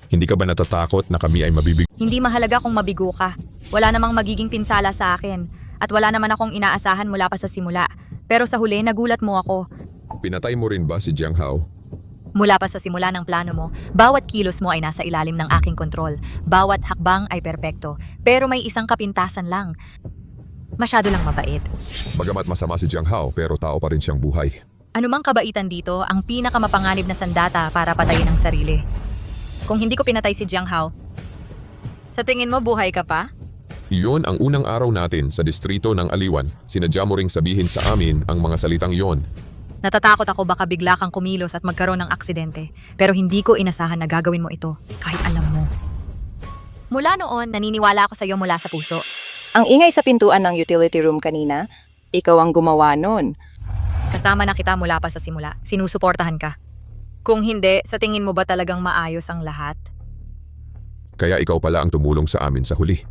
Hindi ka ba natatakot na kami ay mabibig? Hindi mahalaga kung mabigo ka. Wala namang magiging pinsala sa akin. At wala naman akong inaasahan mula pa sa simula. Pero sa huli, nagulat mo ako. Pinatay mo rin ba si Jiang Hao? Mula pa sa simula ng plano mo, bawat kilos mo ay nasa ilalim ng aking kontrol. Bawat hakbang ay perpekto. Pero may isang kapintasan lang. Masyado lang mabait. Bagamat masama si Jiang Hao, pero tao pa rin siyang buhay. Anumang kabaitan dito, ang pinakamapanganib na sandata para patayin ang sarili. Kung hindi ko pinatay si Jiang Hao, sa tingin mo buhay ka pa? Iyon ang unang araw natin sa distrito ng Aliwan. Sinadya mo ring sabihin sa amin ang mga salitang iyon. Natatakot ako baka bigla kang kumilos at magkaroon ng aksidente. Pero hindi ko inasahan na gagawin mo ito, kahit alam mo. Mula noon, naniniwala ako sa iyo mula sa puso. Ang ingay sa pintuan ng utility room kanina, ikaw ang gumawa nun. Kasama na kita mula pa sa simula. Sinusuportahan ka. Kung hindi, sa tingin mo ba talagang maayos ang lahat? Kaya ikaw pala ang tumulong sa amin sa huli.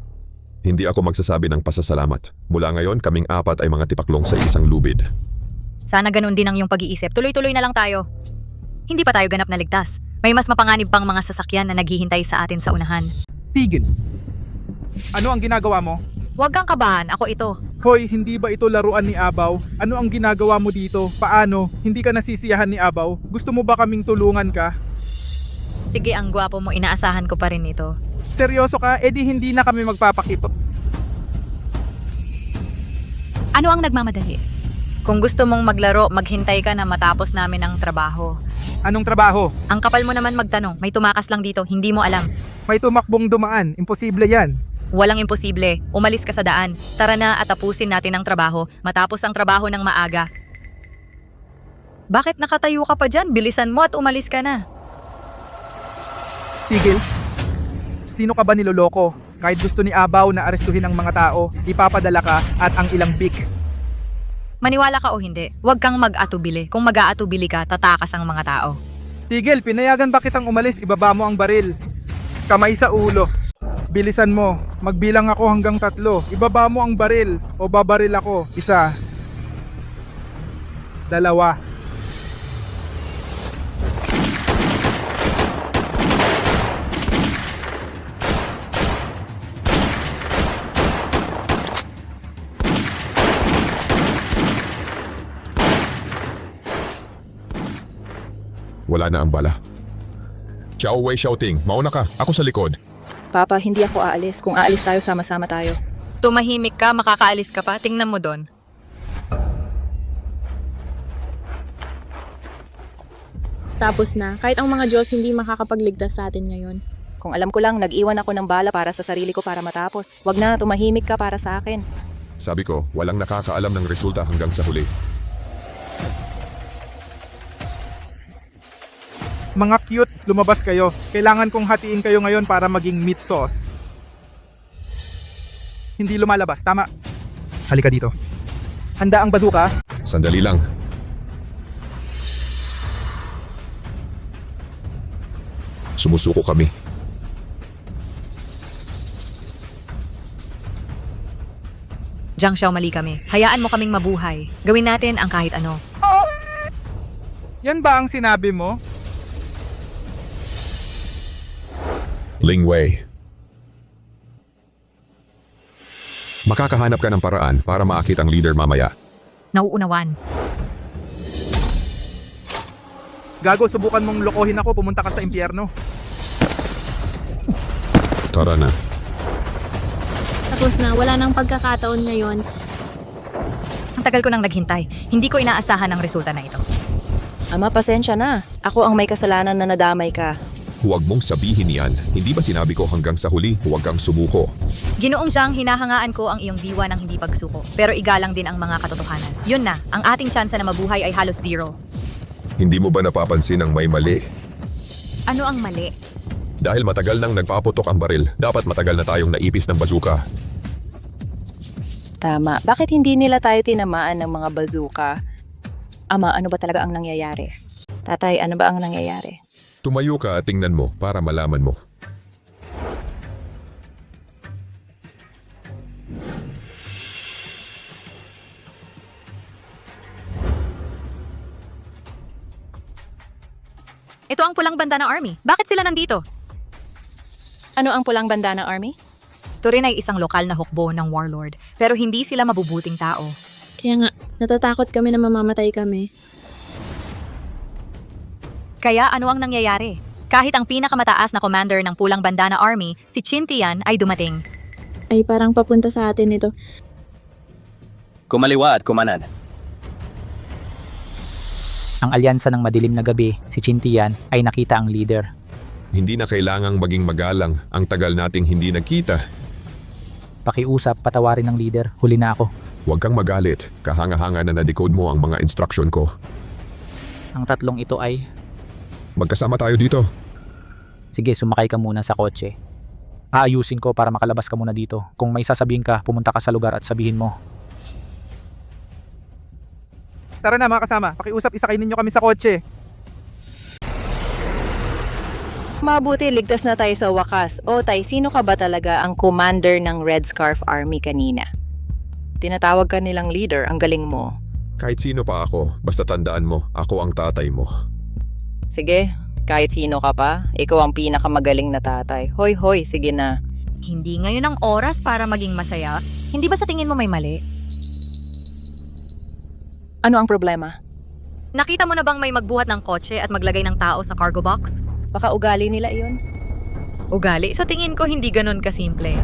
Hindi ako magsasabi ng pasasalamat. Mula ngayon, kaming apat ay mga tipaklong sa isang lubid. Sana ganun din ang iyong pag-iisip. Tuloy-tuloy na lang tayo. Hindi pa tayo ganap na ligtas. May mas mapanganib pang mga sasakyan na naghihintay sa atin sa unahan. Tigil. Ano ang ginagawa mo? Huwag kang kabahan, ako ito. Hoy, hindi ba ito laruan ni Abaw? Ano ang ginagawa mo dito? Paano? Hindi ka nasisiyahan ni Abaw? Gusto mo ba kaming tulungan ka? Sige, ang gwapo mo, inaasahan ko pa rin ito. Seryoso ka? Eh di hindi na kami magpapakito. Ano ang nagmamadali? Kung gusto mong maglaro, maghintay ka na matapos namin ang trabaho. Anong trabaho? Ang kapal mo naman magtanong, may tumakas lang dito, hindi mo alam. May tumakbong dumaan. Imposible yan. Walang imposible. Umalis ka sa daan. Tara na at tapusin natin ang trabaho matapos ang trabaho ng maaga. Bakit nakatayo ka pa dyan? Bilisan mo at umalis ka na. Tigil. Sino ka ba niloloko? Kahit gusto ni Abaw na arestuhin ang mga tao, ipapadala ka at ang ilang bik. Maniwala ka o hindi, huwag kang mag-atubili. Kung mag-aatubili ka, tatakas ang mga tao. Tigil, pinayagan ba kitang umalis? Ibaba mo ang baril. Kamay sa ulo. Bilisan mo. Magbilang ako hanggang 3. Ibaba mo ang baril o babaril ako. 1, 2. Wala na ang bala. Xiao Wei shouting, mauna ka, ako sa likod. Papa, hindi ako aalis. Kung aalis tayo, sama-sama tayo. Tumahimik ka, makakaalis ka pa, tingnan mo doon. Tapos na, kahit ang mga Diyos hindi makakapagligtas sa atin ngayon. Kung alam ko lang, nag-iwan ako ng bala para sa sarili ko para matapos. Wag na, tumahimik ka para sa akin. Sabi ko, walang nakakaalam ng resulta hanggang sa huli. Mga cute, lumabas kayo. Kailangan kong hatiin kayo ngayon para maging meat sauce. Hindi lumalabas, tama. Halika dito. Handa ang bazooka? Sandali lang. Sumusuko kami. Jiang Xiao, mali kami. Hayaan mo kaming mabuhay. Gawin natin ang kahit ano. Yan ba ang sinabi mo? Ling Wei. Makakahanap ka ng paraan para maakit ang leader mamaya. Nauunawan. Gago, subukan mong lokohin ako, pumunta ka sa impyerno. Tara na. Tapos na, wala nang pagkakataon ngayon. Ang tagal ko nang naghintay. Hindi ko inaasahan ang resulta na ito. Ama, pasensya na. Ako ang may kasalanan na nadamay ka. Huwag mong sabihin yan. Hindi ba sinabi ko hanggang sa huli, huwag kang sumuko. Ginoong Jiang, hinahangaan ko ang iyong diwa ng hindi pagsuko. Pero igalang din ang mga katotohanan. Yun na, ang ating tsansa na mabuhay ay halos 0. Hindi mo ba napapansin ang may mali? Ano ang mali? Dahil matagal nang nagpaputok ang baril, dapat matagal na tayong naipis ng bazooka. Tama. Bakit hindi nila tayo tinamaan ng mga bazooka? Ama, ano ba talaga ang nangyayari? Tatay, ano ba ang nangyayari? Tumayo ka at tingnan mo para malaman mo. Ito ang pulang banda ng army. Bakit sila nandito? Ano ang pulang banda ng army? Ito rin ay isang lokal na hukbo ng warlord. Pero hindi sila mabubuting tao. Kaya nga, natatakot kami na mamamatay kami. Kaya ano ang nangyayari? Kahit ang pinakamataas na commander ng pulang banda na army, si Qin Tian, ay dumating. Ay parang papunta sa atin ito. Kumaliwa at kumanan. Ang alyansa ng madilim na gabi, si Qin Tian, ay nakita ang leader. Hindi na kailangang maging magalang. Ang tagal nating hindi nagkita. Pakiusap, patawarin ng leader. Huli na ako. Huwag kang magalit. Kahanga-hanga na na-decode mo ang mga instruction ko. Ang tatlong ito ay... Magkasama tayo dito. Sige, sumakay ka muna sa kotse. Aayusin ko para makalabas ka muna dito. Kung may sasabihin ka, pumunta ka sa lugar at sabihin mo. Tara na mga kasama, pakiusap, isakay ninyo kami sa kotse. Mabuti, ligtas na tayo sa wakas. O tay, sino ka ba talaga ang commander ng Red Scarf Army kanina? Tinatawag ka nilang leader, ang galing mo. Kahit sino pa ako, basta tandaan mo, ako ang tatay mo. Sige, kahit sino ka pa, ikaw ang pinakamagaling na tatay. Hoy, sige na. Hindi ngayon ang oras para maging masaya. Hindi ba sa tingin mo may mali? Ano ang problema? Nakita mo na bang may magbuhat ng kotse at maglagay ng tao sa cargo box? Baka ugali nila iyon. Ugali? Sa tingin ko hindi ganun kasimple.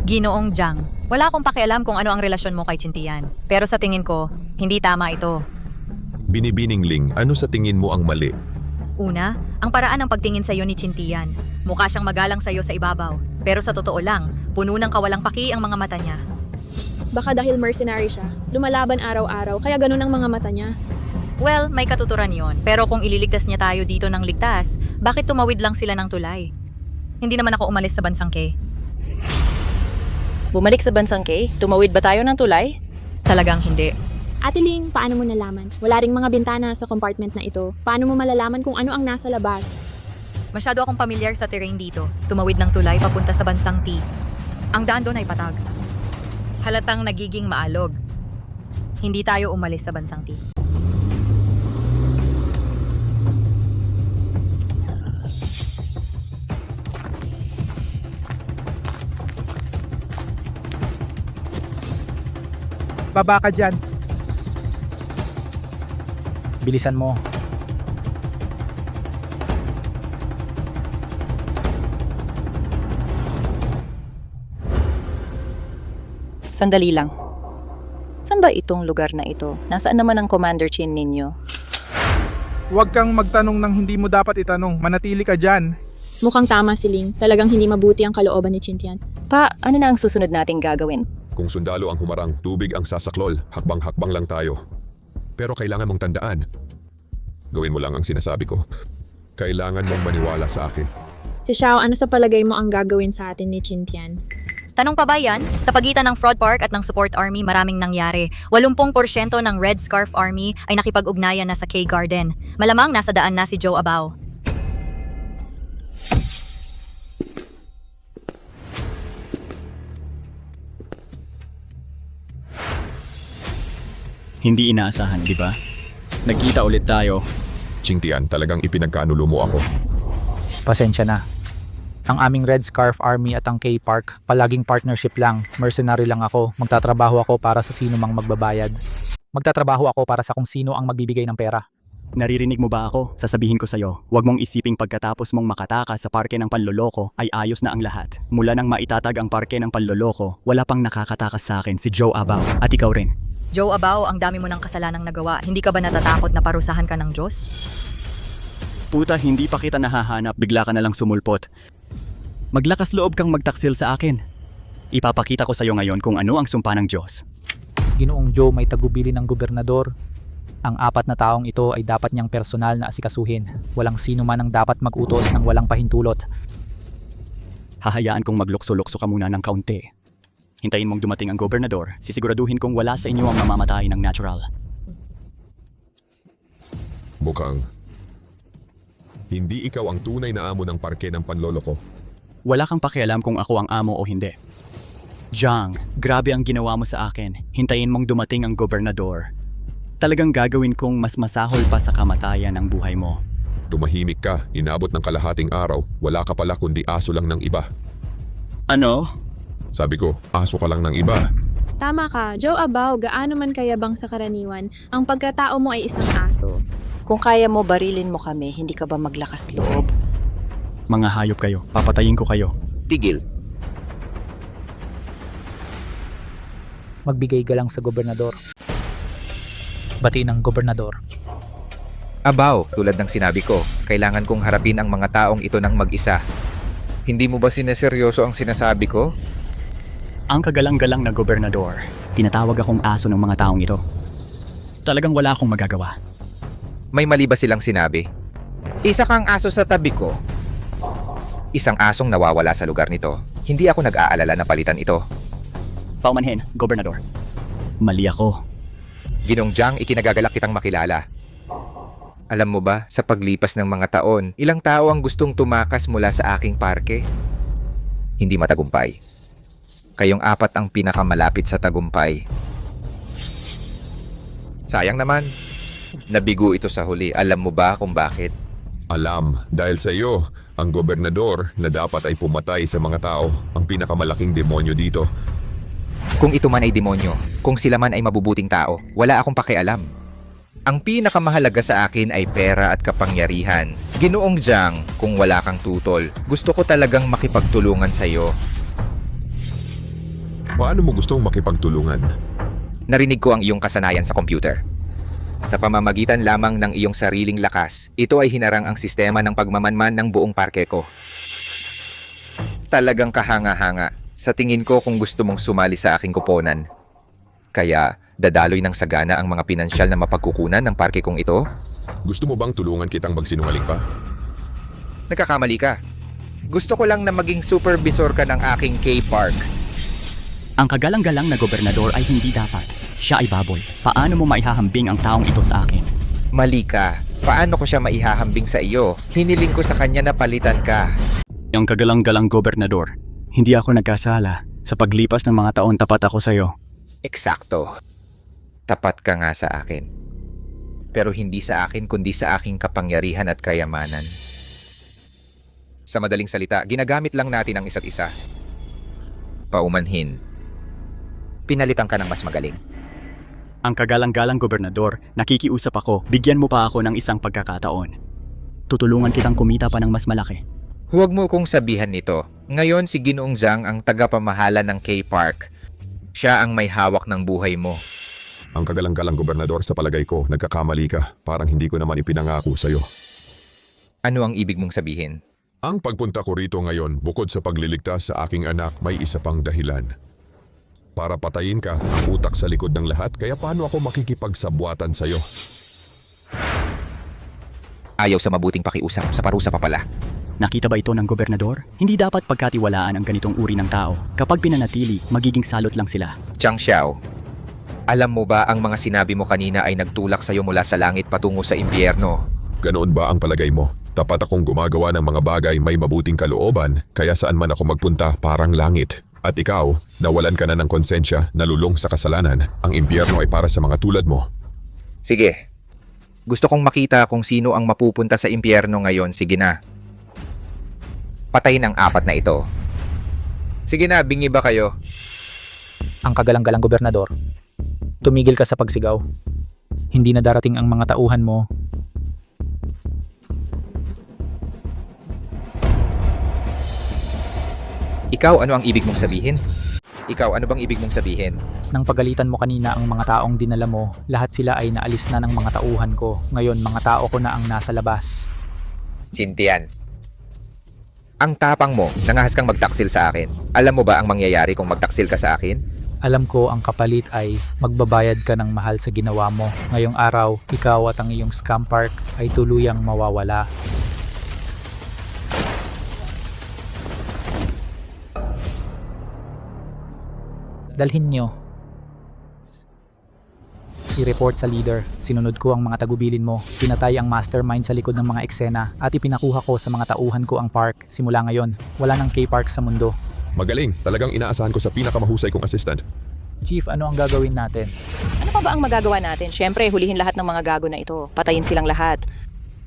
Ginoong Jiang, wala akong pakialam kung ano ang relasyon mo kay Qin Tian. Pero sa tingin ko, hindi tama ito. Binibining Ling, ano sa tingin mo ang mali? Una, ang paraan ng pagtingin sa iyo ni Qin Tian. Mukha siyang magalang sa iyo sa ibabaw. Pero sa totoo lang, puno ng kawalang paki ang mga mata niya. Baka dahil mercenary siya, lumalaban araw-araw, kaya ganun ang mga mata niya. Well, may katuturan yon. Pero kung ililigtas niya tayo dito ng ligtas, bakit tumawid lang sila ng tulay? Hindi naman ako umalis sa bansang K. Bumalik sa bansang K? Tumawid ba tayo ng tulay? Talagang hindi. Ate Ling, paano mo nalaman? Wala ring mga bintana sa compartment na ito. Paano mo malalaman kung ano ang nasa labas? Masyado akong pamilyar sa terrain dito. Tumawid ng tulay papunta sa bansang T. Ang daan doon ay patag. Halatang nagiging maalog. Hindi tayo umalis sa bansang T. Baba ka dyan. Bilisan mo. Sandali lang. Saan ba itong lugar na ito? Nasaan naman ang Commander Chin ninyo? Huwag kang magtanong ng hindi mo dapat itanong. Manatili ka dyan. Mukhang tama si Ling. Talagang hindi mabuti ang kalooban ni Chintian. Pa, ano na ang susunod nating gagawin? Kung sundalo ang humarang, tubig ang sasaklol, hakbang-hakbang lang tayo. Pero kailangan mong tandaan. Gawin mo lang ang sinasabi ko. Kailangan mong maniwala sa akin. Si Xiao, ano sa palagay mo ang gagawin sa atin ni Chintian? Tanong pa ba yan? Sa pagitan ng Fraud Park at ng Support Army, maraming nangyari. 80% ng Red Scarf Army ay nakipag-ugnayan na sa K Garden. Malamang nasa daan na si Joe Abao. Hindi inaasahan, di ba? Nagkita ulit tayo. Chintian, talagang ipinagkanulo mo ako. Pasensya na. Ang aming Red Scarf Army at ang K-Park, palaging partnership lang. Mercenary lang ako. Magtatrabaho ako para sa sino mang magbabayad. Magtatrabaho ako para sa kung sino ang magbibigay ng pera. Naririnig mo ba ako? Sasabihin ko sa'yo, huwag mong isiping pagkatapos mong makatakas sa parke ng panloloko ay ayos na ang lahat. Mula nang maitatag ang parke ng panloloko, wala pang nakakatakas sa akin si Joe Abao at ikaw rin. Joe Abao, ang dami mo ng kasalanang nagawa. Hindi ka ba natatakot na parusahan ka ng Diyos? Puta, hindi pa kita nahahanap, bigla ka na lang sumulpot. Maglakas loob kang magtaksil sa akin. Ipapakita ko sa'yo ngayon kung ano ang sumpa ng Diyos. Ginoong Joe, may tagubili ng gobernador. Ang 4 na taong ito ay dapat niyang personal na asikasuhin. Walang sino man ang dapat mag-utos ng walang pahintulot. Hahayaan kong maglukso-lukso ka muna ng kaunti. Hintayin mong dumating ang gobernador, sisiguraduhin kong wala sa inyo ang mamamatay ng natural. Mukhang hindi ikaw ang tunay na amo ng parke ng panloloko. Wala kang pakialam kung ako ang amo o hindi. Jiang, grabe ang ginawa mo sa akin. Hintayin mong dumating ang gobernador. Talagang gagawin kong mas masahol pa sa kamatayan ang buhay mo. Tumahimik ka, inabot ng kalahating araw, wala ka pala kundi aso lang ng iba. Ano? Sabi ko, aso ka lang ng iba. Tama ka, Joe Abao, gaano man kayabang sa karaniwan, ang pagkatao mo ay isang aso. Kung kaya mo barilin mo kami, hindi ka ba maglakas loob? Mga hayop kayo, papatayin ko kayo. Tigil. Magbigay galang sa gobernador. Batiin ng gobernador. Abao, tulad ng sinabi ko, kailangan kong harapin ang mga taong ito ng mag-isa. Hindi mo ba sineseryoso ang sinasabi ko? Ang kagalang-galang na gobernador, tinatawag akong aso ng mga taong ito. Talagang wala akong magagawa. May mali ba silang sinabi? Isa kang aso sa tabi ko. Isang asong nawawala sa lugar nito. Hindi ako nag-aalala na palitan ito. Paumanhin, gobernador. Mali ako. Ginong Jiang, ikinagagalak kitang makilala. Alam mo ba, sa paglipas ng mga taon, ilang tao ang gustong tumakas mula sa aking parke? Hindi matagumpay. Kayong 4 ang pinakamalapit sa tagumpay. Sayang naman. Nabigo ito sa huli. Alam mo ba kung bakit? Alam, dahil sa iyo, ang gobernador na dapat ay pumatay sa mga tao, ang pinakamalaking demonyo dito. Kung ito man ay demonyo, kung sila man ay mabubuting tao, wala akong pakialam. Ang pinakamahalaga sa akin ay pera at kapangyarihan. Ginoong Jiang, kung wala kang tutol, gusto ko talagang makipagtulungan sa iyo. Paano mo gustong makipagtulungan? Narinig ko ang iyong kasanayan sa computer. Sa pamamagitan lamang ng iyong sariling lakas, ito ay hinarang ang sistema ng pagmamanman ng buong parke ko. Talagang kahanga-hanga. Sa tingin ko kung gusto mong sumali sa aking kuponan. Kaya dadaloy ng sagana ang mga pinansyal na mapagkukunan ng parke kong ito? Gusto mo bang tulungan kitang magsinungaling pa? Nagkakamali ka. Gusto ko lang na maging supervisor ka ng aking K-Park. Ang kagalang-galang na gobernador ay hindi dapat. Siya ay baboy. Paano mo maihahambing ang taong ito sa akin? Mali ka. Paano ko siya maihahambing sa iyo? Hiniling ko sa kanya na palitan ka. Ang kagalang-galang gobernador, hindi ako nagkasala. Sa paglipas ng mga taon, tapat ako sa iyo. Eksakto. Tapat ka nga sa akin. Pero hindi sa akin kundi sa aking kapangyarihan at kayamanan. Sa madaling salita, ginagamit lang natin ang isa't isa. Paumanhin. Pinalitan ka ng mas magaling. Ang kagalang-galang gobernador, nakikiusap ako, bigyan mo pa ako ng isang pagkakataon. Tutulungan kitang kumita pa ng mas malaki. Huwag mo kong sabihan nito. Ngayon si Ginoong Zhang ang tagapamahala ng K-Park. Siya ang may hawak ng buhay mo. Ang kagalang-galang gobernador, sa palagay ko, nagkakamali ka. Parang hindi ko naman ipinangako sa'yo. Ano ang ibig mong sabihin? Ang pagpunta ko rito ngayon, bukod sa pagliligtas sa aking anak, may isa pang dahilan. Para patayin ka, ang utak sa likod ng lahat, kaya paano ako makikipagsabwatan sa'yo? Ayaw sa mabuting pakiusap, sa parusa pa pala. Nakita ba ito ng gobernador? Hindi dapat pagkatiwalaan ang ganitong uri ng tao. Kapag pinanatili, magiging salot lang sila. Zhang Xiao, alam mo ba ang mga sinabi mo kanina ay nagtulak sa'yo mula sa langit patungo sa impyerno? Ganoon ba ang palagay mo? Tapat akong gumagawa ng mga bagay may mabuting kalooban, kaya saan man ako magpunta parang langit. At ikaw, nawalan ka na ng konsensya, nalulong sa kasalanan. Ang impyerno ay para sa mga tulad mo. Sige. Gusto kong makita kung sino ang mapupunta sa impyerno ngayon. Sige na. Patayin ang apat na ito. Sige na, bingi ba kayo? Ang kagalang-galang gobernador, tumigil ka sa pagsigaw. Hindi na darating ang mga tauhan mo. Ikaw, ano ang ibig mong sabihin? Ikaw, ano bang ibig mong sabihin? Nang pagalitan mo kanina ang mga taong dinala mo, lahat sila ay naalis na ng mga tauhan ko. Ngayon, mga tao ko na ang nasa labas. Sintian. Ang tapang mo, nangahas kang magtaksil sa akin. Alam mo ba ang mangyayari kung magtaksil ka sa akin? Alam ko ang kapalit ay magbabayad ka ng mahal sa ginawa mo. Ngayong araw, ikaw at ang iyong scam park ay tuluyang mawawala. Dalhin nyo. I-report sa leader. Sinunod ko ang mga tagubilin mo. Pinatay ang mastermind sa likod ng mga eksena at ipinakuha ko sa mga tauhan ko ang park. Simula ngayon, wala ng K-Park sa mundo. Magaling, talagang inaasahan ko sa pinakamahusay kong assistant. Chief, ano ang gagawin natin? Ano pa ba ang magagawa natin? Siyempre, hulihin lahat ng mga gago na ito. Patayin silang lahat.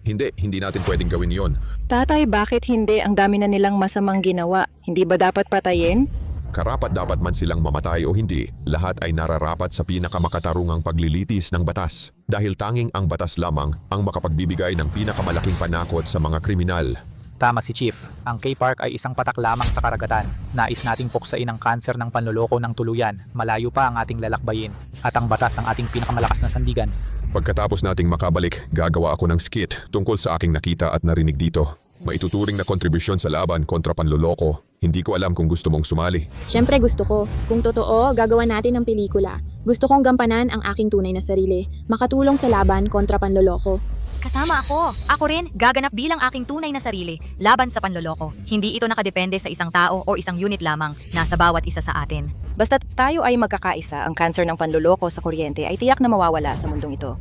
Hindi natin pwedeng gawin yon. Tatay, bakit hindi? Ang dami na nilang masamang ginawa. Hindi ba dapat patayin? Karapat-dapat man silang mamatay o hindi, lahat ay nararapat sa pinakamakatarungang paglilitis ng batas. Dahil tanging ang batas lamang ang makapagbibigay ng pinakamalaking panakot sa mga kriminal. Tama si Chief. Ang K-Park ay isang patak lamang sa karagatan. Nais nating puksain ang kanser ng panloloko ng tuluyan. Malayo pa ang ating lalakbayin. At ang batas ang ating pinakamalakas na sandigan. Pagkatapos nating makabalik, gagawa ako ng skit tungkol sa aking nakita at narinig dito. Maituturing na kontribusyon sa laban kontra panloloko. Hindi ko alam kung gusto mong sumali. Siyempre gusto ko. Kung totoo, gagawa natin ng pelikula. Gusto kong gampanan ang aking tunay na sarili. Makatulong sa laban kontra panloloko. Kasama ako. Ako rin, gaganap bilang aking tunay na sarili, laban sa panloloko. Hindi ito nakadepende sa isang tao o isang unit lamang, nasa bawat isa sa atin. Basta tayo ay magkakaisa, ang cancer ng panloloko sa kuryente ay tiyak na mawawala sa mundong ito.